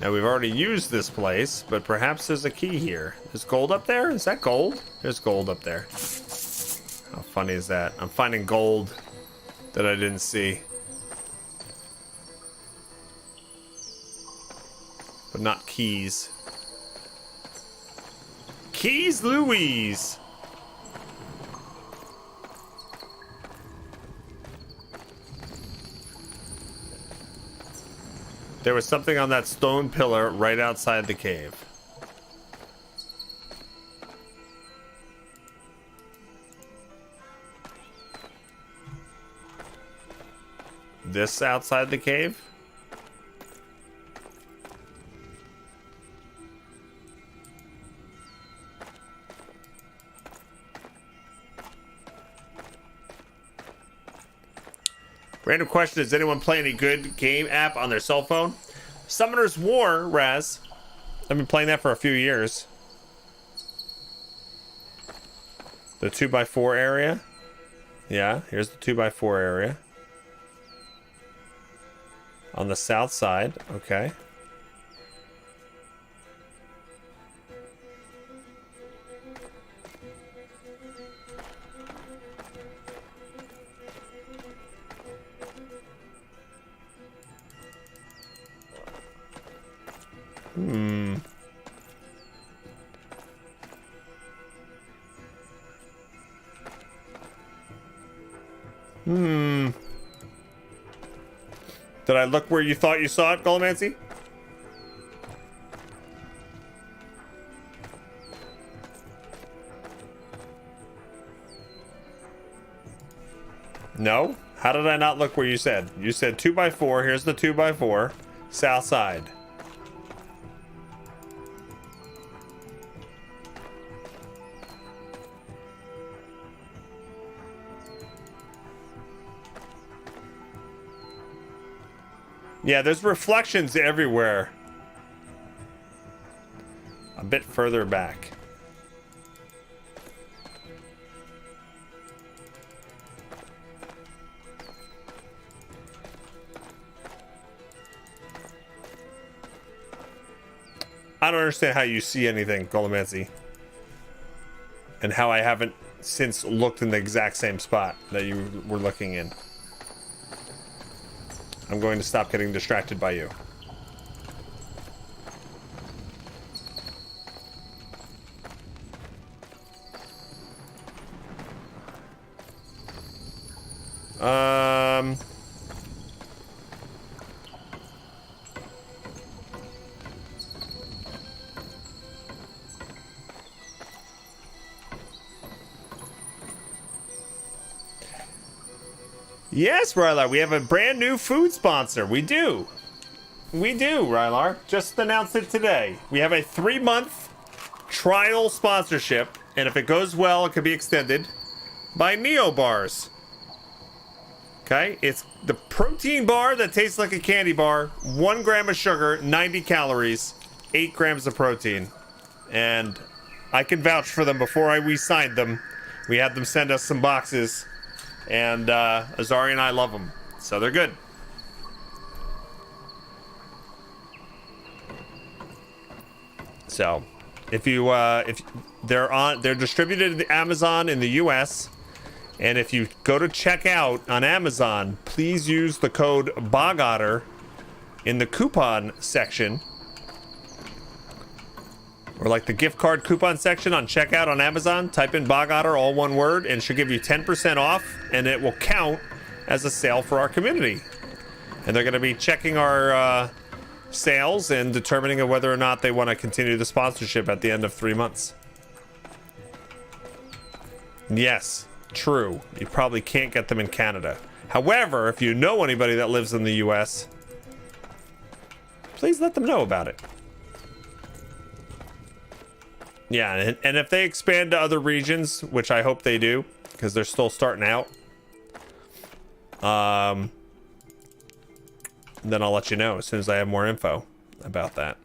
Now, we've already used this place, but perhaps there's a key here. There's gold up there? Is that gold? There's gold up there. How funny is that? I'm finding gold that I didn't see. But not keys. Keys Louise! There was something on that stone pillar right outside the cave. This outside the cave? Random question, does anyone play any good game app on their cell phone? Summoner's War, Raz. I've been playing that for a few years. The 2x4 area. Yeah, here's the 2x4 area. On the south side, okay. Did I look where you thought you saw it, Golomancy? No? How did I not look where you said? You said 2x4. Here's the 2x4. South side. Yeah, there's reflections everywhere. A bit further back. I don't understand how you see anything, Golomancy. And how I haven't since looked in the exact same spot that you were looking in. I'm going to stop getting distracted by you. Yes, Rylar, we have a brand new food sponsor. We do. We do, Rylar. Just announced it today. We have a 3-month trial sponsorship, and if it goes well, it could be extended by Neo Bars. Okay, it's the protein bar that tastes like a candy bar. 1 gram of sugar, 90 calories, 8 grams of protein. And I can vouch for them. Before we signed them, we had them send us some boxes. And Azari and I love them. So they're good. So if they're distributed at Amazon in the US. And if you go to checkout on Amazon, please use the code Bog Otter in the coupon section, or like the gift card coupon section on checkout on Amazon. Type in Bog Otter, all one word, and it should give you 10% off, and it will count as a sale for our community. And they're going to be checking our sales and determining whether or not they want to continue the sponsorship at the end of 3 months. Yes. True. You probably can't get them in Canada. However, if you know anybody that lives in the US, please let them know about it. Yeah, and if they expand to other regions, which I hope they do, because they're still starting out, then I'll let you know as soon as I have more info about that.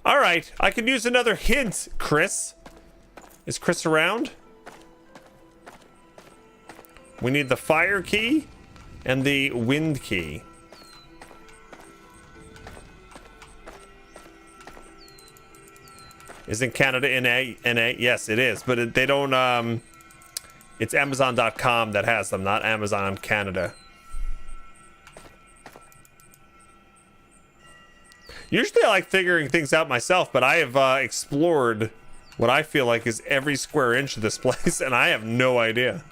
All right, I can use another hint, Chris. Is Chris around? We need the fire key and the wind key. Isn't Canada NA? Yes, it is. But they don't, it's Amazon.com that has them, not Amazon Canada. Usually I like figuring things out myself, but I have explored what I feel like is every square inch of this place, and I have no idea.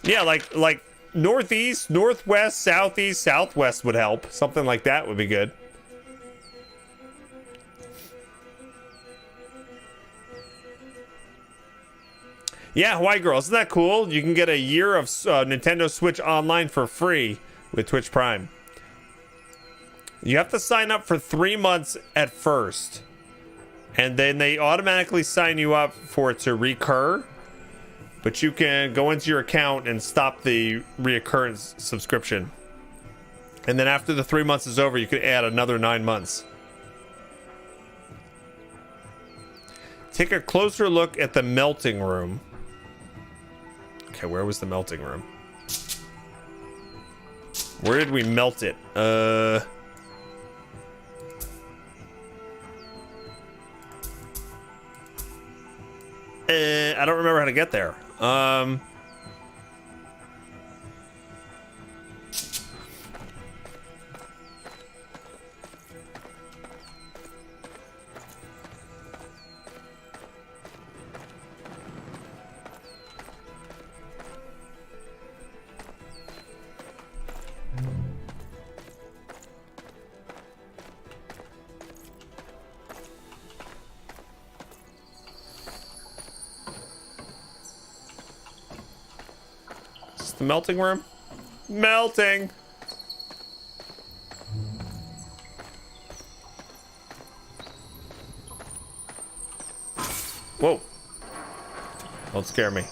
Yeah, like northeast, northwest, southeast, southwest would help. Something like that would be good. Yeah, Hawaii Girl, isn't that cool? You can get a year of Nintendo Switch Online for free with Twitch Prime. You have to sign up for 3 months at first, and then they automatically sign you up for it to recur. But you can go into your account and stop the reoccurrence subscription. And then after the 3 months is over, you can add another 9 months. Take a closer look at the melting room. Okay, where was the melting room? Where did we melt it? I don't remember how to get there. The melting room? Melting! Whoa. Don't scare me.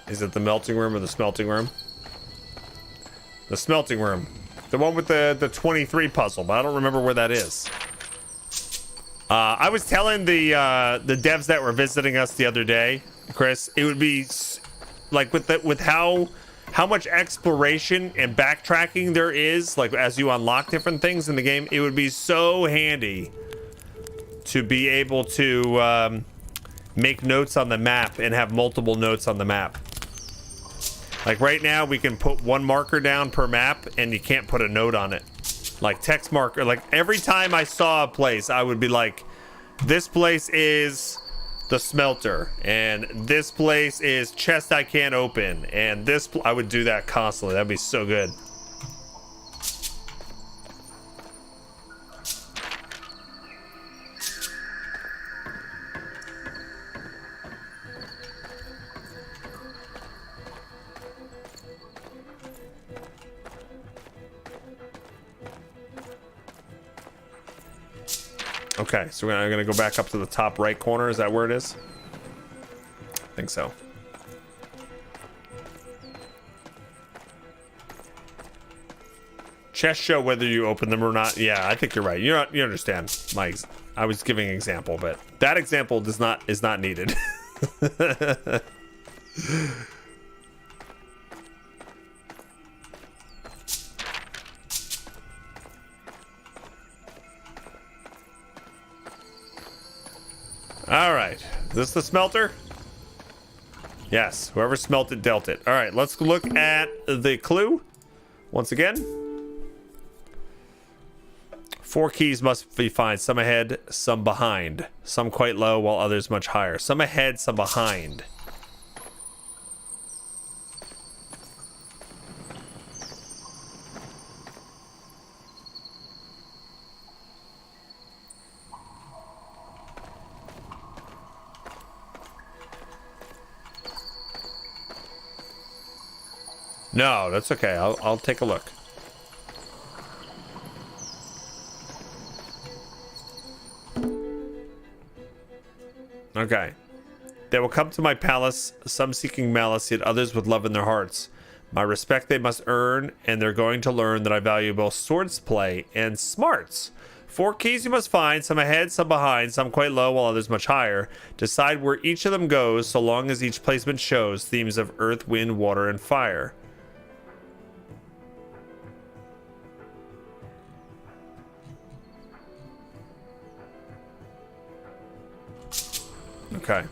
Is it the melting room or the smelting room? The smelting room. The one with the 23 puzzle, but I don't remember where that is. I was telling the devs that were visiting us the other day, Chris, it would be like with how much exploration and backtracking there is, like as you unlock different things in the game, it would be so handy to be able to make notes on the map and have multiple notes on the map. Like right now, we can put one marker down per map, and you can't put a note on it. Like text marker, like every time I saw a place, I would be like, this place is the smelter, and this place is chest I can't open, and this I would do that constantly. That'd be so good. Okay, so I'm gonna go back up to the top right corner. Is that where it is? I think so. Chests show whether you open them or not. Yeah, I think you're right. You understand. I was giving an example, but that example is not needed. All right, is this the smelter? Yes, whoever smelt it dealt it. All right, let's look at the clue once again. 4 keys must be found, some ahead, some behind, some quite low while others much higher. Some ahead, some behind. No, that's okay. I'll take a look. Okay. They will come to my palace, some seeking malice, yet others with love in their hearts. My respect they must earn, and they're going to learn that I value both swordsplay and smarts. 4 keys you must find, some ahead, some behind, some quite low, while others much higher. Decide where each of them goes, so long as each placement shows themes of earth, wind, water, and fire. Okay.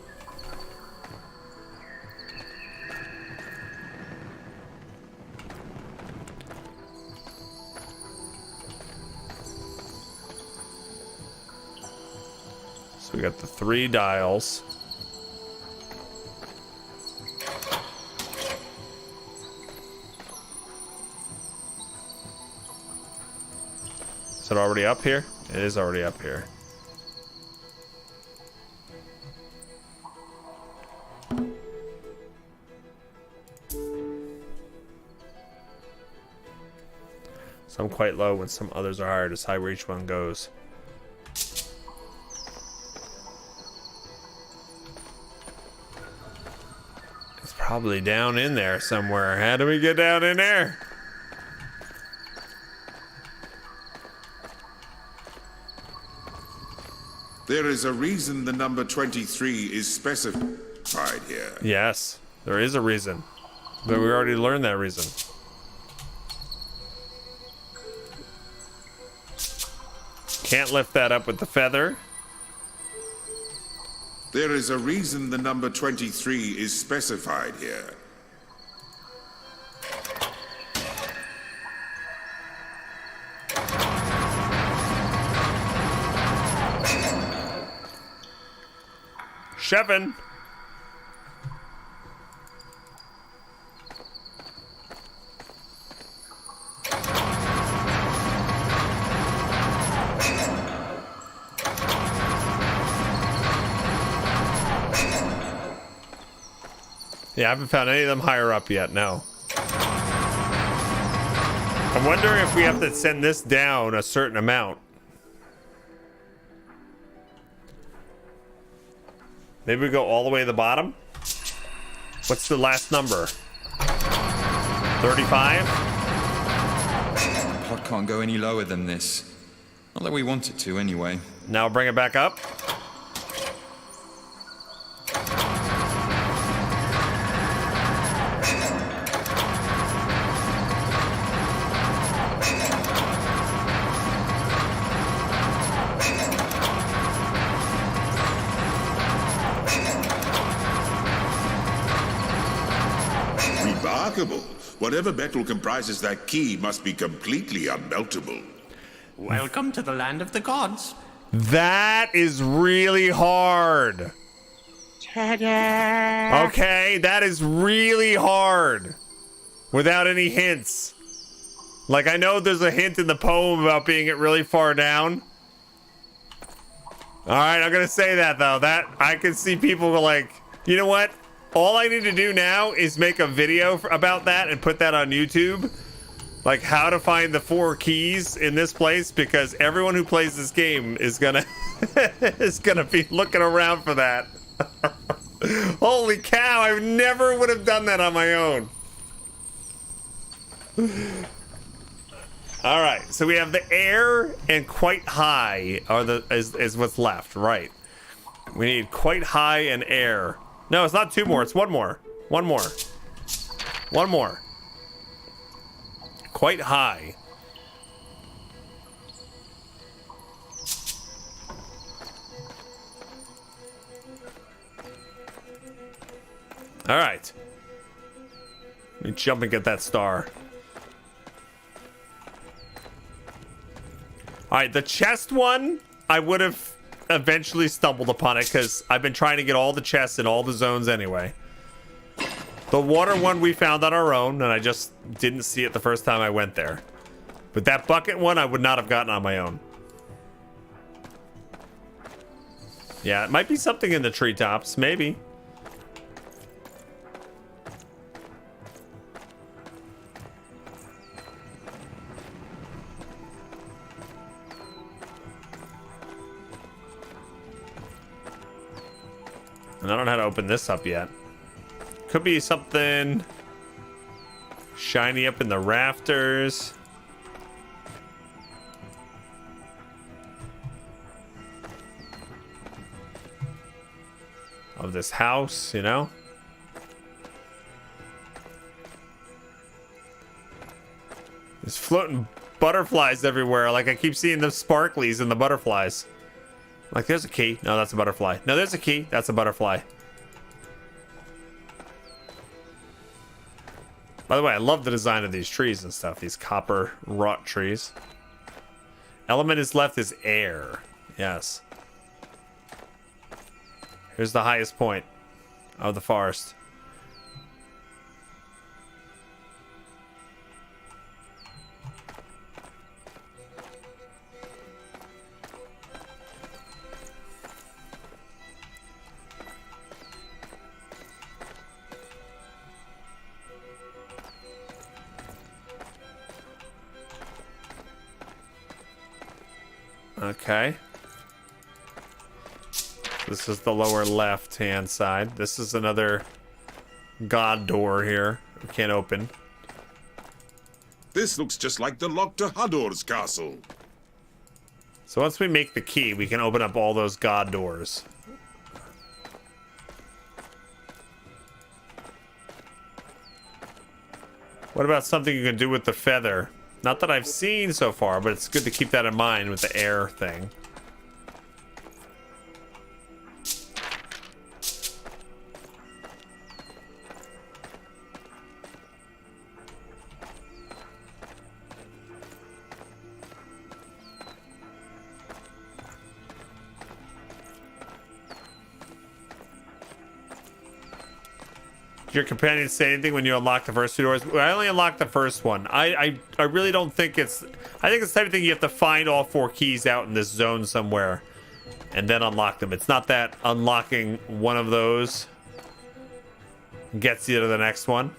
So we got the 3 dials. Is it already up here? It is already up here. Some quite low when some others are higher. Decide where each one goes. It's probably down in there somewhere. How do we get down in there?
There is a reason the number 23 is specified here.
Yes, there is a reason. But we already learned that reason. Can't lift that up with the feather.
There is a reason the number 23 is specified here.
Chefin'. Yeah, I haven't found any of them higher up yet, no. I'm wondering if we have to send this down a certain amount. Maybe we go all the way to the bottom? What's the last number? 35?
Pod can't go any lower than this. Not that we want it to, anyway.
Now bring it back up.
Remarkable. Whatever metal comprises that key must be completely unmeltable.
Welcome to the land of the gods.
That is really hard. Okay, that is really hard. Without any hints. Like, I know there's a hint in the poem about being at really far down. Alright, I'm gonna say that, though. That, I can see people like, you know what? All I need to do now is make a video about that and put that on YouTube. Like, how to find the 4 keys in this place, because everyone who plays this game is gonna is gonna be looking around for that. Holy cow, I never would have done that on my own. All right, so we have the air and quite high are is what's left, right? We need quite high and air. No, it's not 2 more, it's 1 more. 1 more. 1 more. Quite high. All right. Let me jump and get that star. All right, the chest one, I would have eventually stumbled upon it because I've been trying to get all the chests in all the zones anyway. The water one we found on our own, and I just didn't see it the first time I went there. But that bucket one, I would not have gotten on my own. Yeah, it might be something in the treetops, maybe. And I don't know how to open this up yet. Could be something shiny up in the rafters. Of this house, you know? There's floating butterflies everywhere. Like, I keep seeing the sparklies and the butterflies. Like, there's a key. No, that's a butterfly. No, there's a key. That's a butterfly. By the way, I love the design of these trees and stuff. These copper wrought trees. Element is left is air. Yes. Here's the highest point of the forest. Okay. This is the lower left-hand side. This is another god door here. We can't open.
This looks just like the lock to Hador's castle.
So once we make the key, we can open up all those god doors. What about something you can do with the feather? Not that I've seen so far, but it's good to keep that in mind with the air thing. Your companion say anything when you unlock the first 2 doors? I only unlocked the first one. I really don't think it's... I think it's the type of thing you have to find all 4 keys out in this zone somewhere and then unlock them. It's not that unlocking one of those gets you to the next one.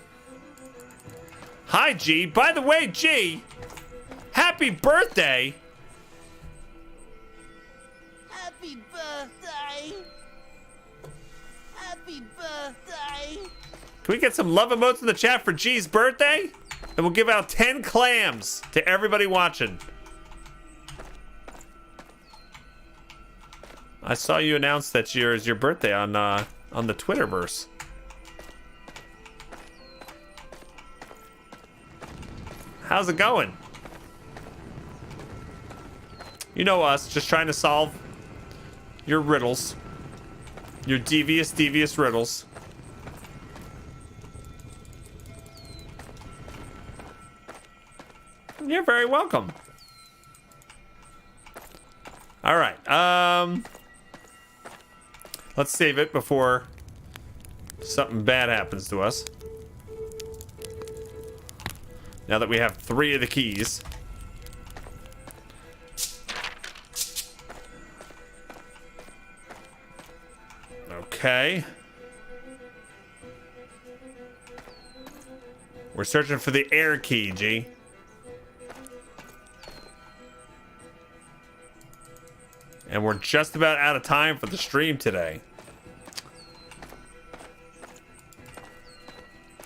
Hi, G. By the way, G, happy birthday.
Happy birthday. Happy birthday.
Can we get some love emotes in the chat for G's birthday? And we'll give out 10 clams to everybody watching. I saw you announce that it's your birthday on the Twitterverse. How's it going? You know us, just trying to solve your riddles. Your devious riddles. You're very welcome. All right. Let's save it before something bad happens to us. Now that we have 3 of the keys. Okay. We're searching for the air key, G. And we're just about out of time for the stream today.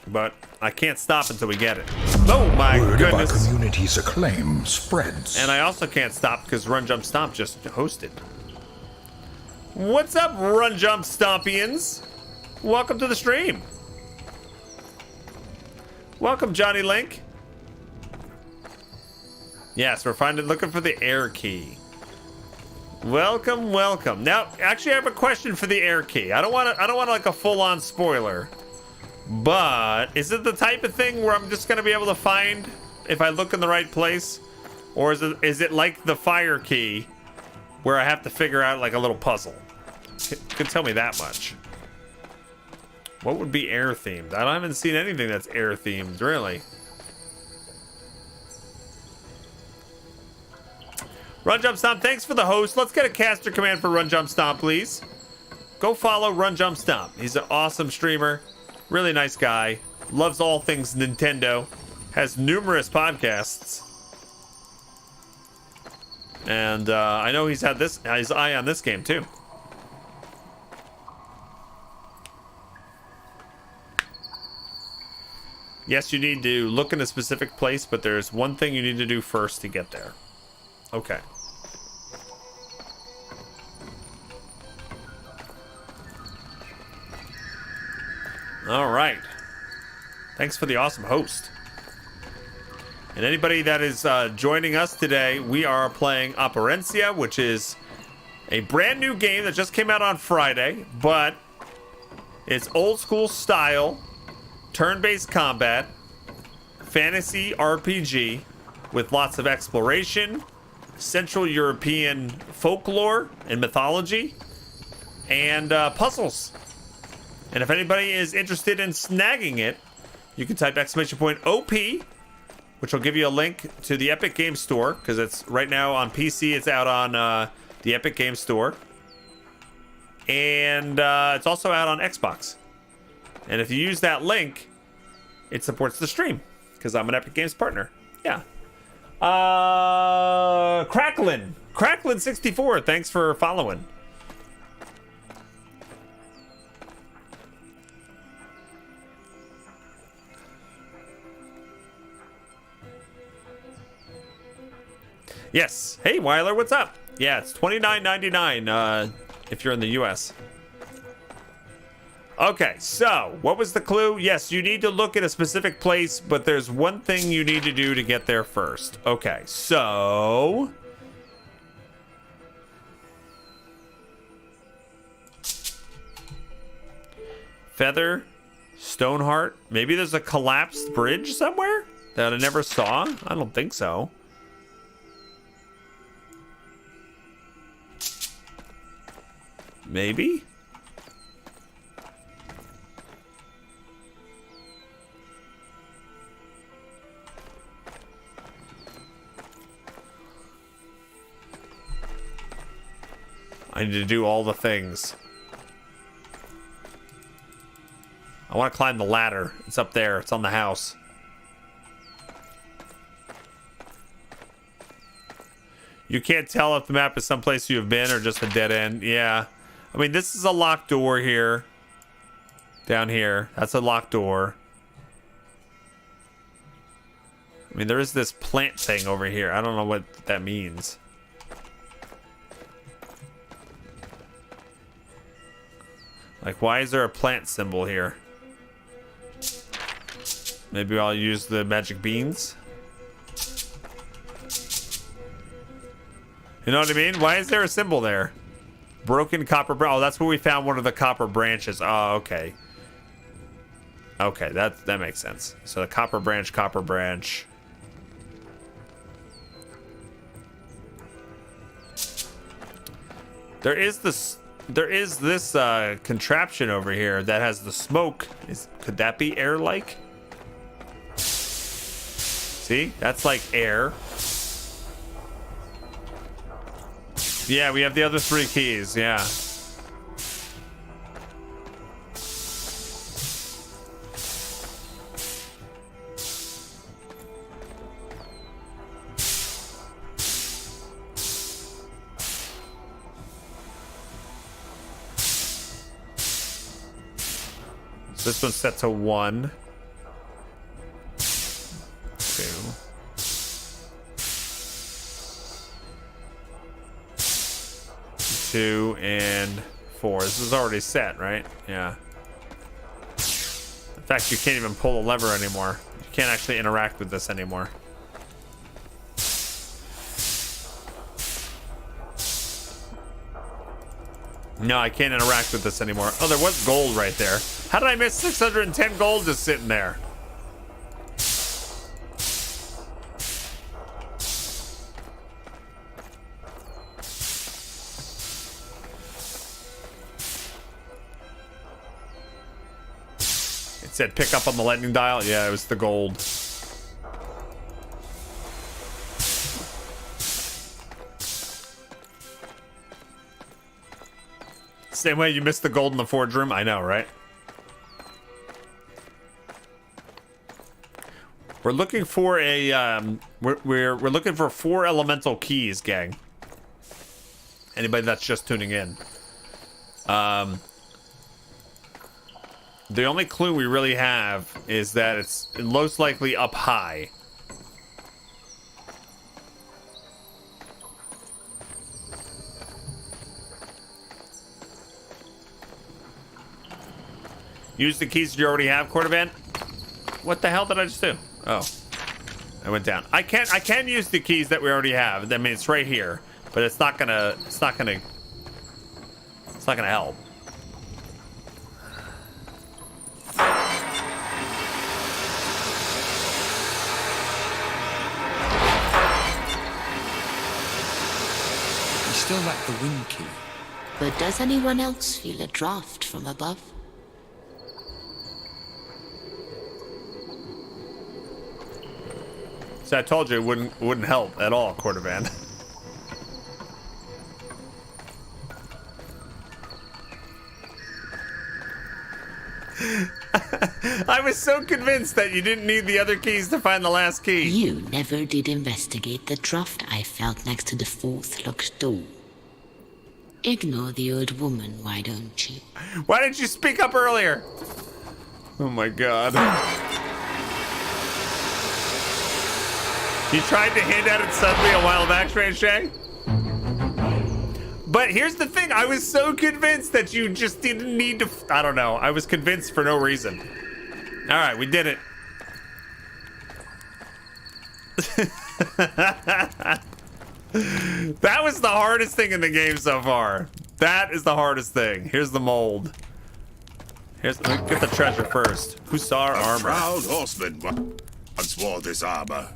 But I can't stop until we get it. Oh my goodness.
Word of our community's acclaim spreads.
And I also can't stop because Run Jump Stomp just hosted. What's up, Run Jump Stompians? Welcome to the stream. Welcome, Johnny Link. Yes, we're looking for the air key. Welcome, welcome. Now, actually, I have a question for the air key. I don't want like a full-on spoiler, but is it the type of thing where I'm just gonna be able to find if I look in the right place, or is it like the fire key, where I have to figure out like a little puzzle? Could tell me that much. What would be air themed? I haven't seen anything that's air themed, really. Run Jump Stomp, thanks for the host. Let's get a caster command for Run Jump Stomp, please. Go follow Run Jump Stomp. He's an awesome streamer. Really nice guy. Loves all things Nintendo. Has numerous podcasts. And I know he's had his eye on this game, too. Yes, you need to look in a specific place, but there's one thing you need to do first to get there. Okay. All right. Thanks for the awesome host. And anybody that is joining us today, we are playing Operencia, which is a brand new game that just came out on Friday, but it's old school style, turn-based combat, fantasy RPG with lots of exploration, Central European folklore and mythology, and puzzles. And if anybody is interested in snagging it, you can type !OP, which will give you a link to the Epic Games Store, because it's right now on PC. It's out on the Epic Games Store. And it's also out on Xbox. And if you use that link, it supports the stream, because I'm an Epic Games partner. Yeah. Cracklin64, thanks for following. Yes. Hey, Weiler, what's up? Yeah, it's $29.99 if you're in the US. Okay, so what was the clue? Yes, you need to look at a specific place, but there's one thing you need to do to get there first. Okay, so Feather, Stoneheart. Maybe there's a collapsed bridge somewhere that I never saw. I don't think so. Maybe? I need to do all the things. I want to climb the ladder. It's up there. It's on the house. You can't tell if the map is someplace you have been or just a dead end. Yeah. I mean, this is a locked door here. Down here. That's a locked door. I mean, there is this plant thing over here. I don't know what that means. Like, why is there a plant symbol here? Maybe I'll use the magic beans. You know what I mean? Why is there a symbol there? Broken copper branch. Oh, that's where we found one of the copper branches. Oh, okay. Okay, that makes sense. So the copper branch. There is this. There is this contraption over here that has the smoke. Could that be air-like? See, that's like air. Yeah, we have the other 3 keys. Yeah. This one's set to 1, 2, 2, and 4. This is already set, right? Yeah. In fact, you can't even pull the lever anymore. You can't actually interact with this anymore. No, I can't interact with this anymore. Oh, there was gold right there. How did I miss 610 gold just sitting there? It said pick up on the lightning dial. Yeah, it was the gold. Same way you missed the gold in the forge room. I know, right? We're looking for a we're looking for 4 elemental keys, gang. Anybody that's just tuning in. The only clue we really have is that it's most likely up high. Use the keys you already have, Cordovan. What the hell did I just do? Oh, I went down. I can use the keys that we already have. I mean, it's right here, but it's not gonna help.
We still lack the wind key.
But does anyone else feel a draft from above?
So I told you it wouldn't help at all, Cordovan. I was so convinced that you didn't need the other keys to find the last key.
You never did investigate the draft I felt next to the 4th locked door. Ignore the old woman, why don't you?
Why didn't you speak up earlier? Oh my god. You tried to hint at it suddenly a while back, Strange Shay? But here's the thing, I was so convinced that you just didn't need to... I don't know, I was convinced for no reason. Alright, we did it. That was the hardest thing in the game so far. That is the hardest thing. Here's the mold. Let's get the treasure first. Who saw our armor?
A proud horseman once wore this armor.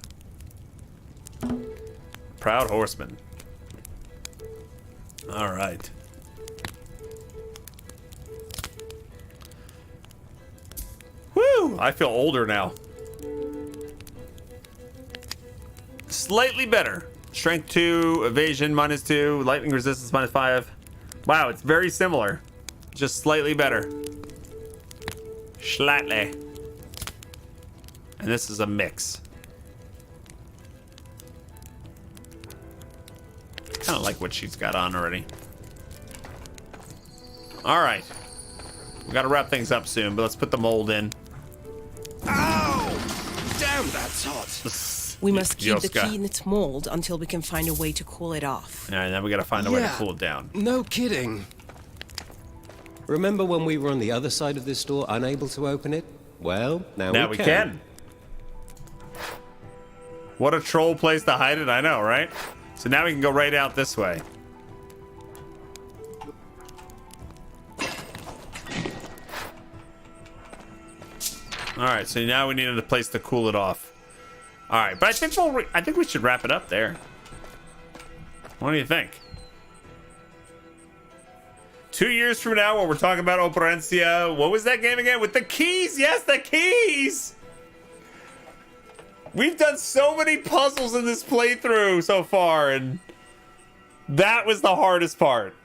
Proud horseman. All right. Woo! I feel older now. Slightly better. Strength 2, evasion -2, lightning resistance -5. Wow, it's very similar. Just slightly better. Slightly. And this is a mix. Kind of like what she's got on already. All right. We got to wrap things up soon, but let's put the mold in.
Ow! Damn, that's hot.
We must keep the
Yoska.
key in its mold until we can find a way to cool it off.
All right, then we got to find a way to cool it down.
No kidding.
Remember when we were on the other side of this door, unable to open it? Well, now
we can. What a troll place to hide it, I know, right? So now we can go right out this way. All right, so now we needed a place to cool it off. All right, but I think we should wrap it up there. What do you think? 2 years from now, when we're talking about Operencia, what was that game again? With the keys! Yes, the keys! We've done so many puzzles in this playthrough so far, and that was the hardest part.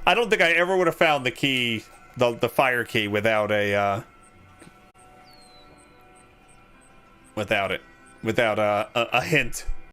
I don't think I ever would have found the key, the fire key, without a, without a hint.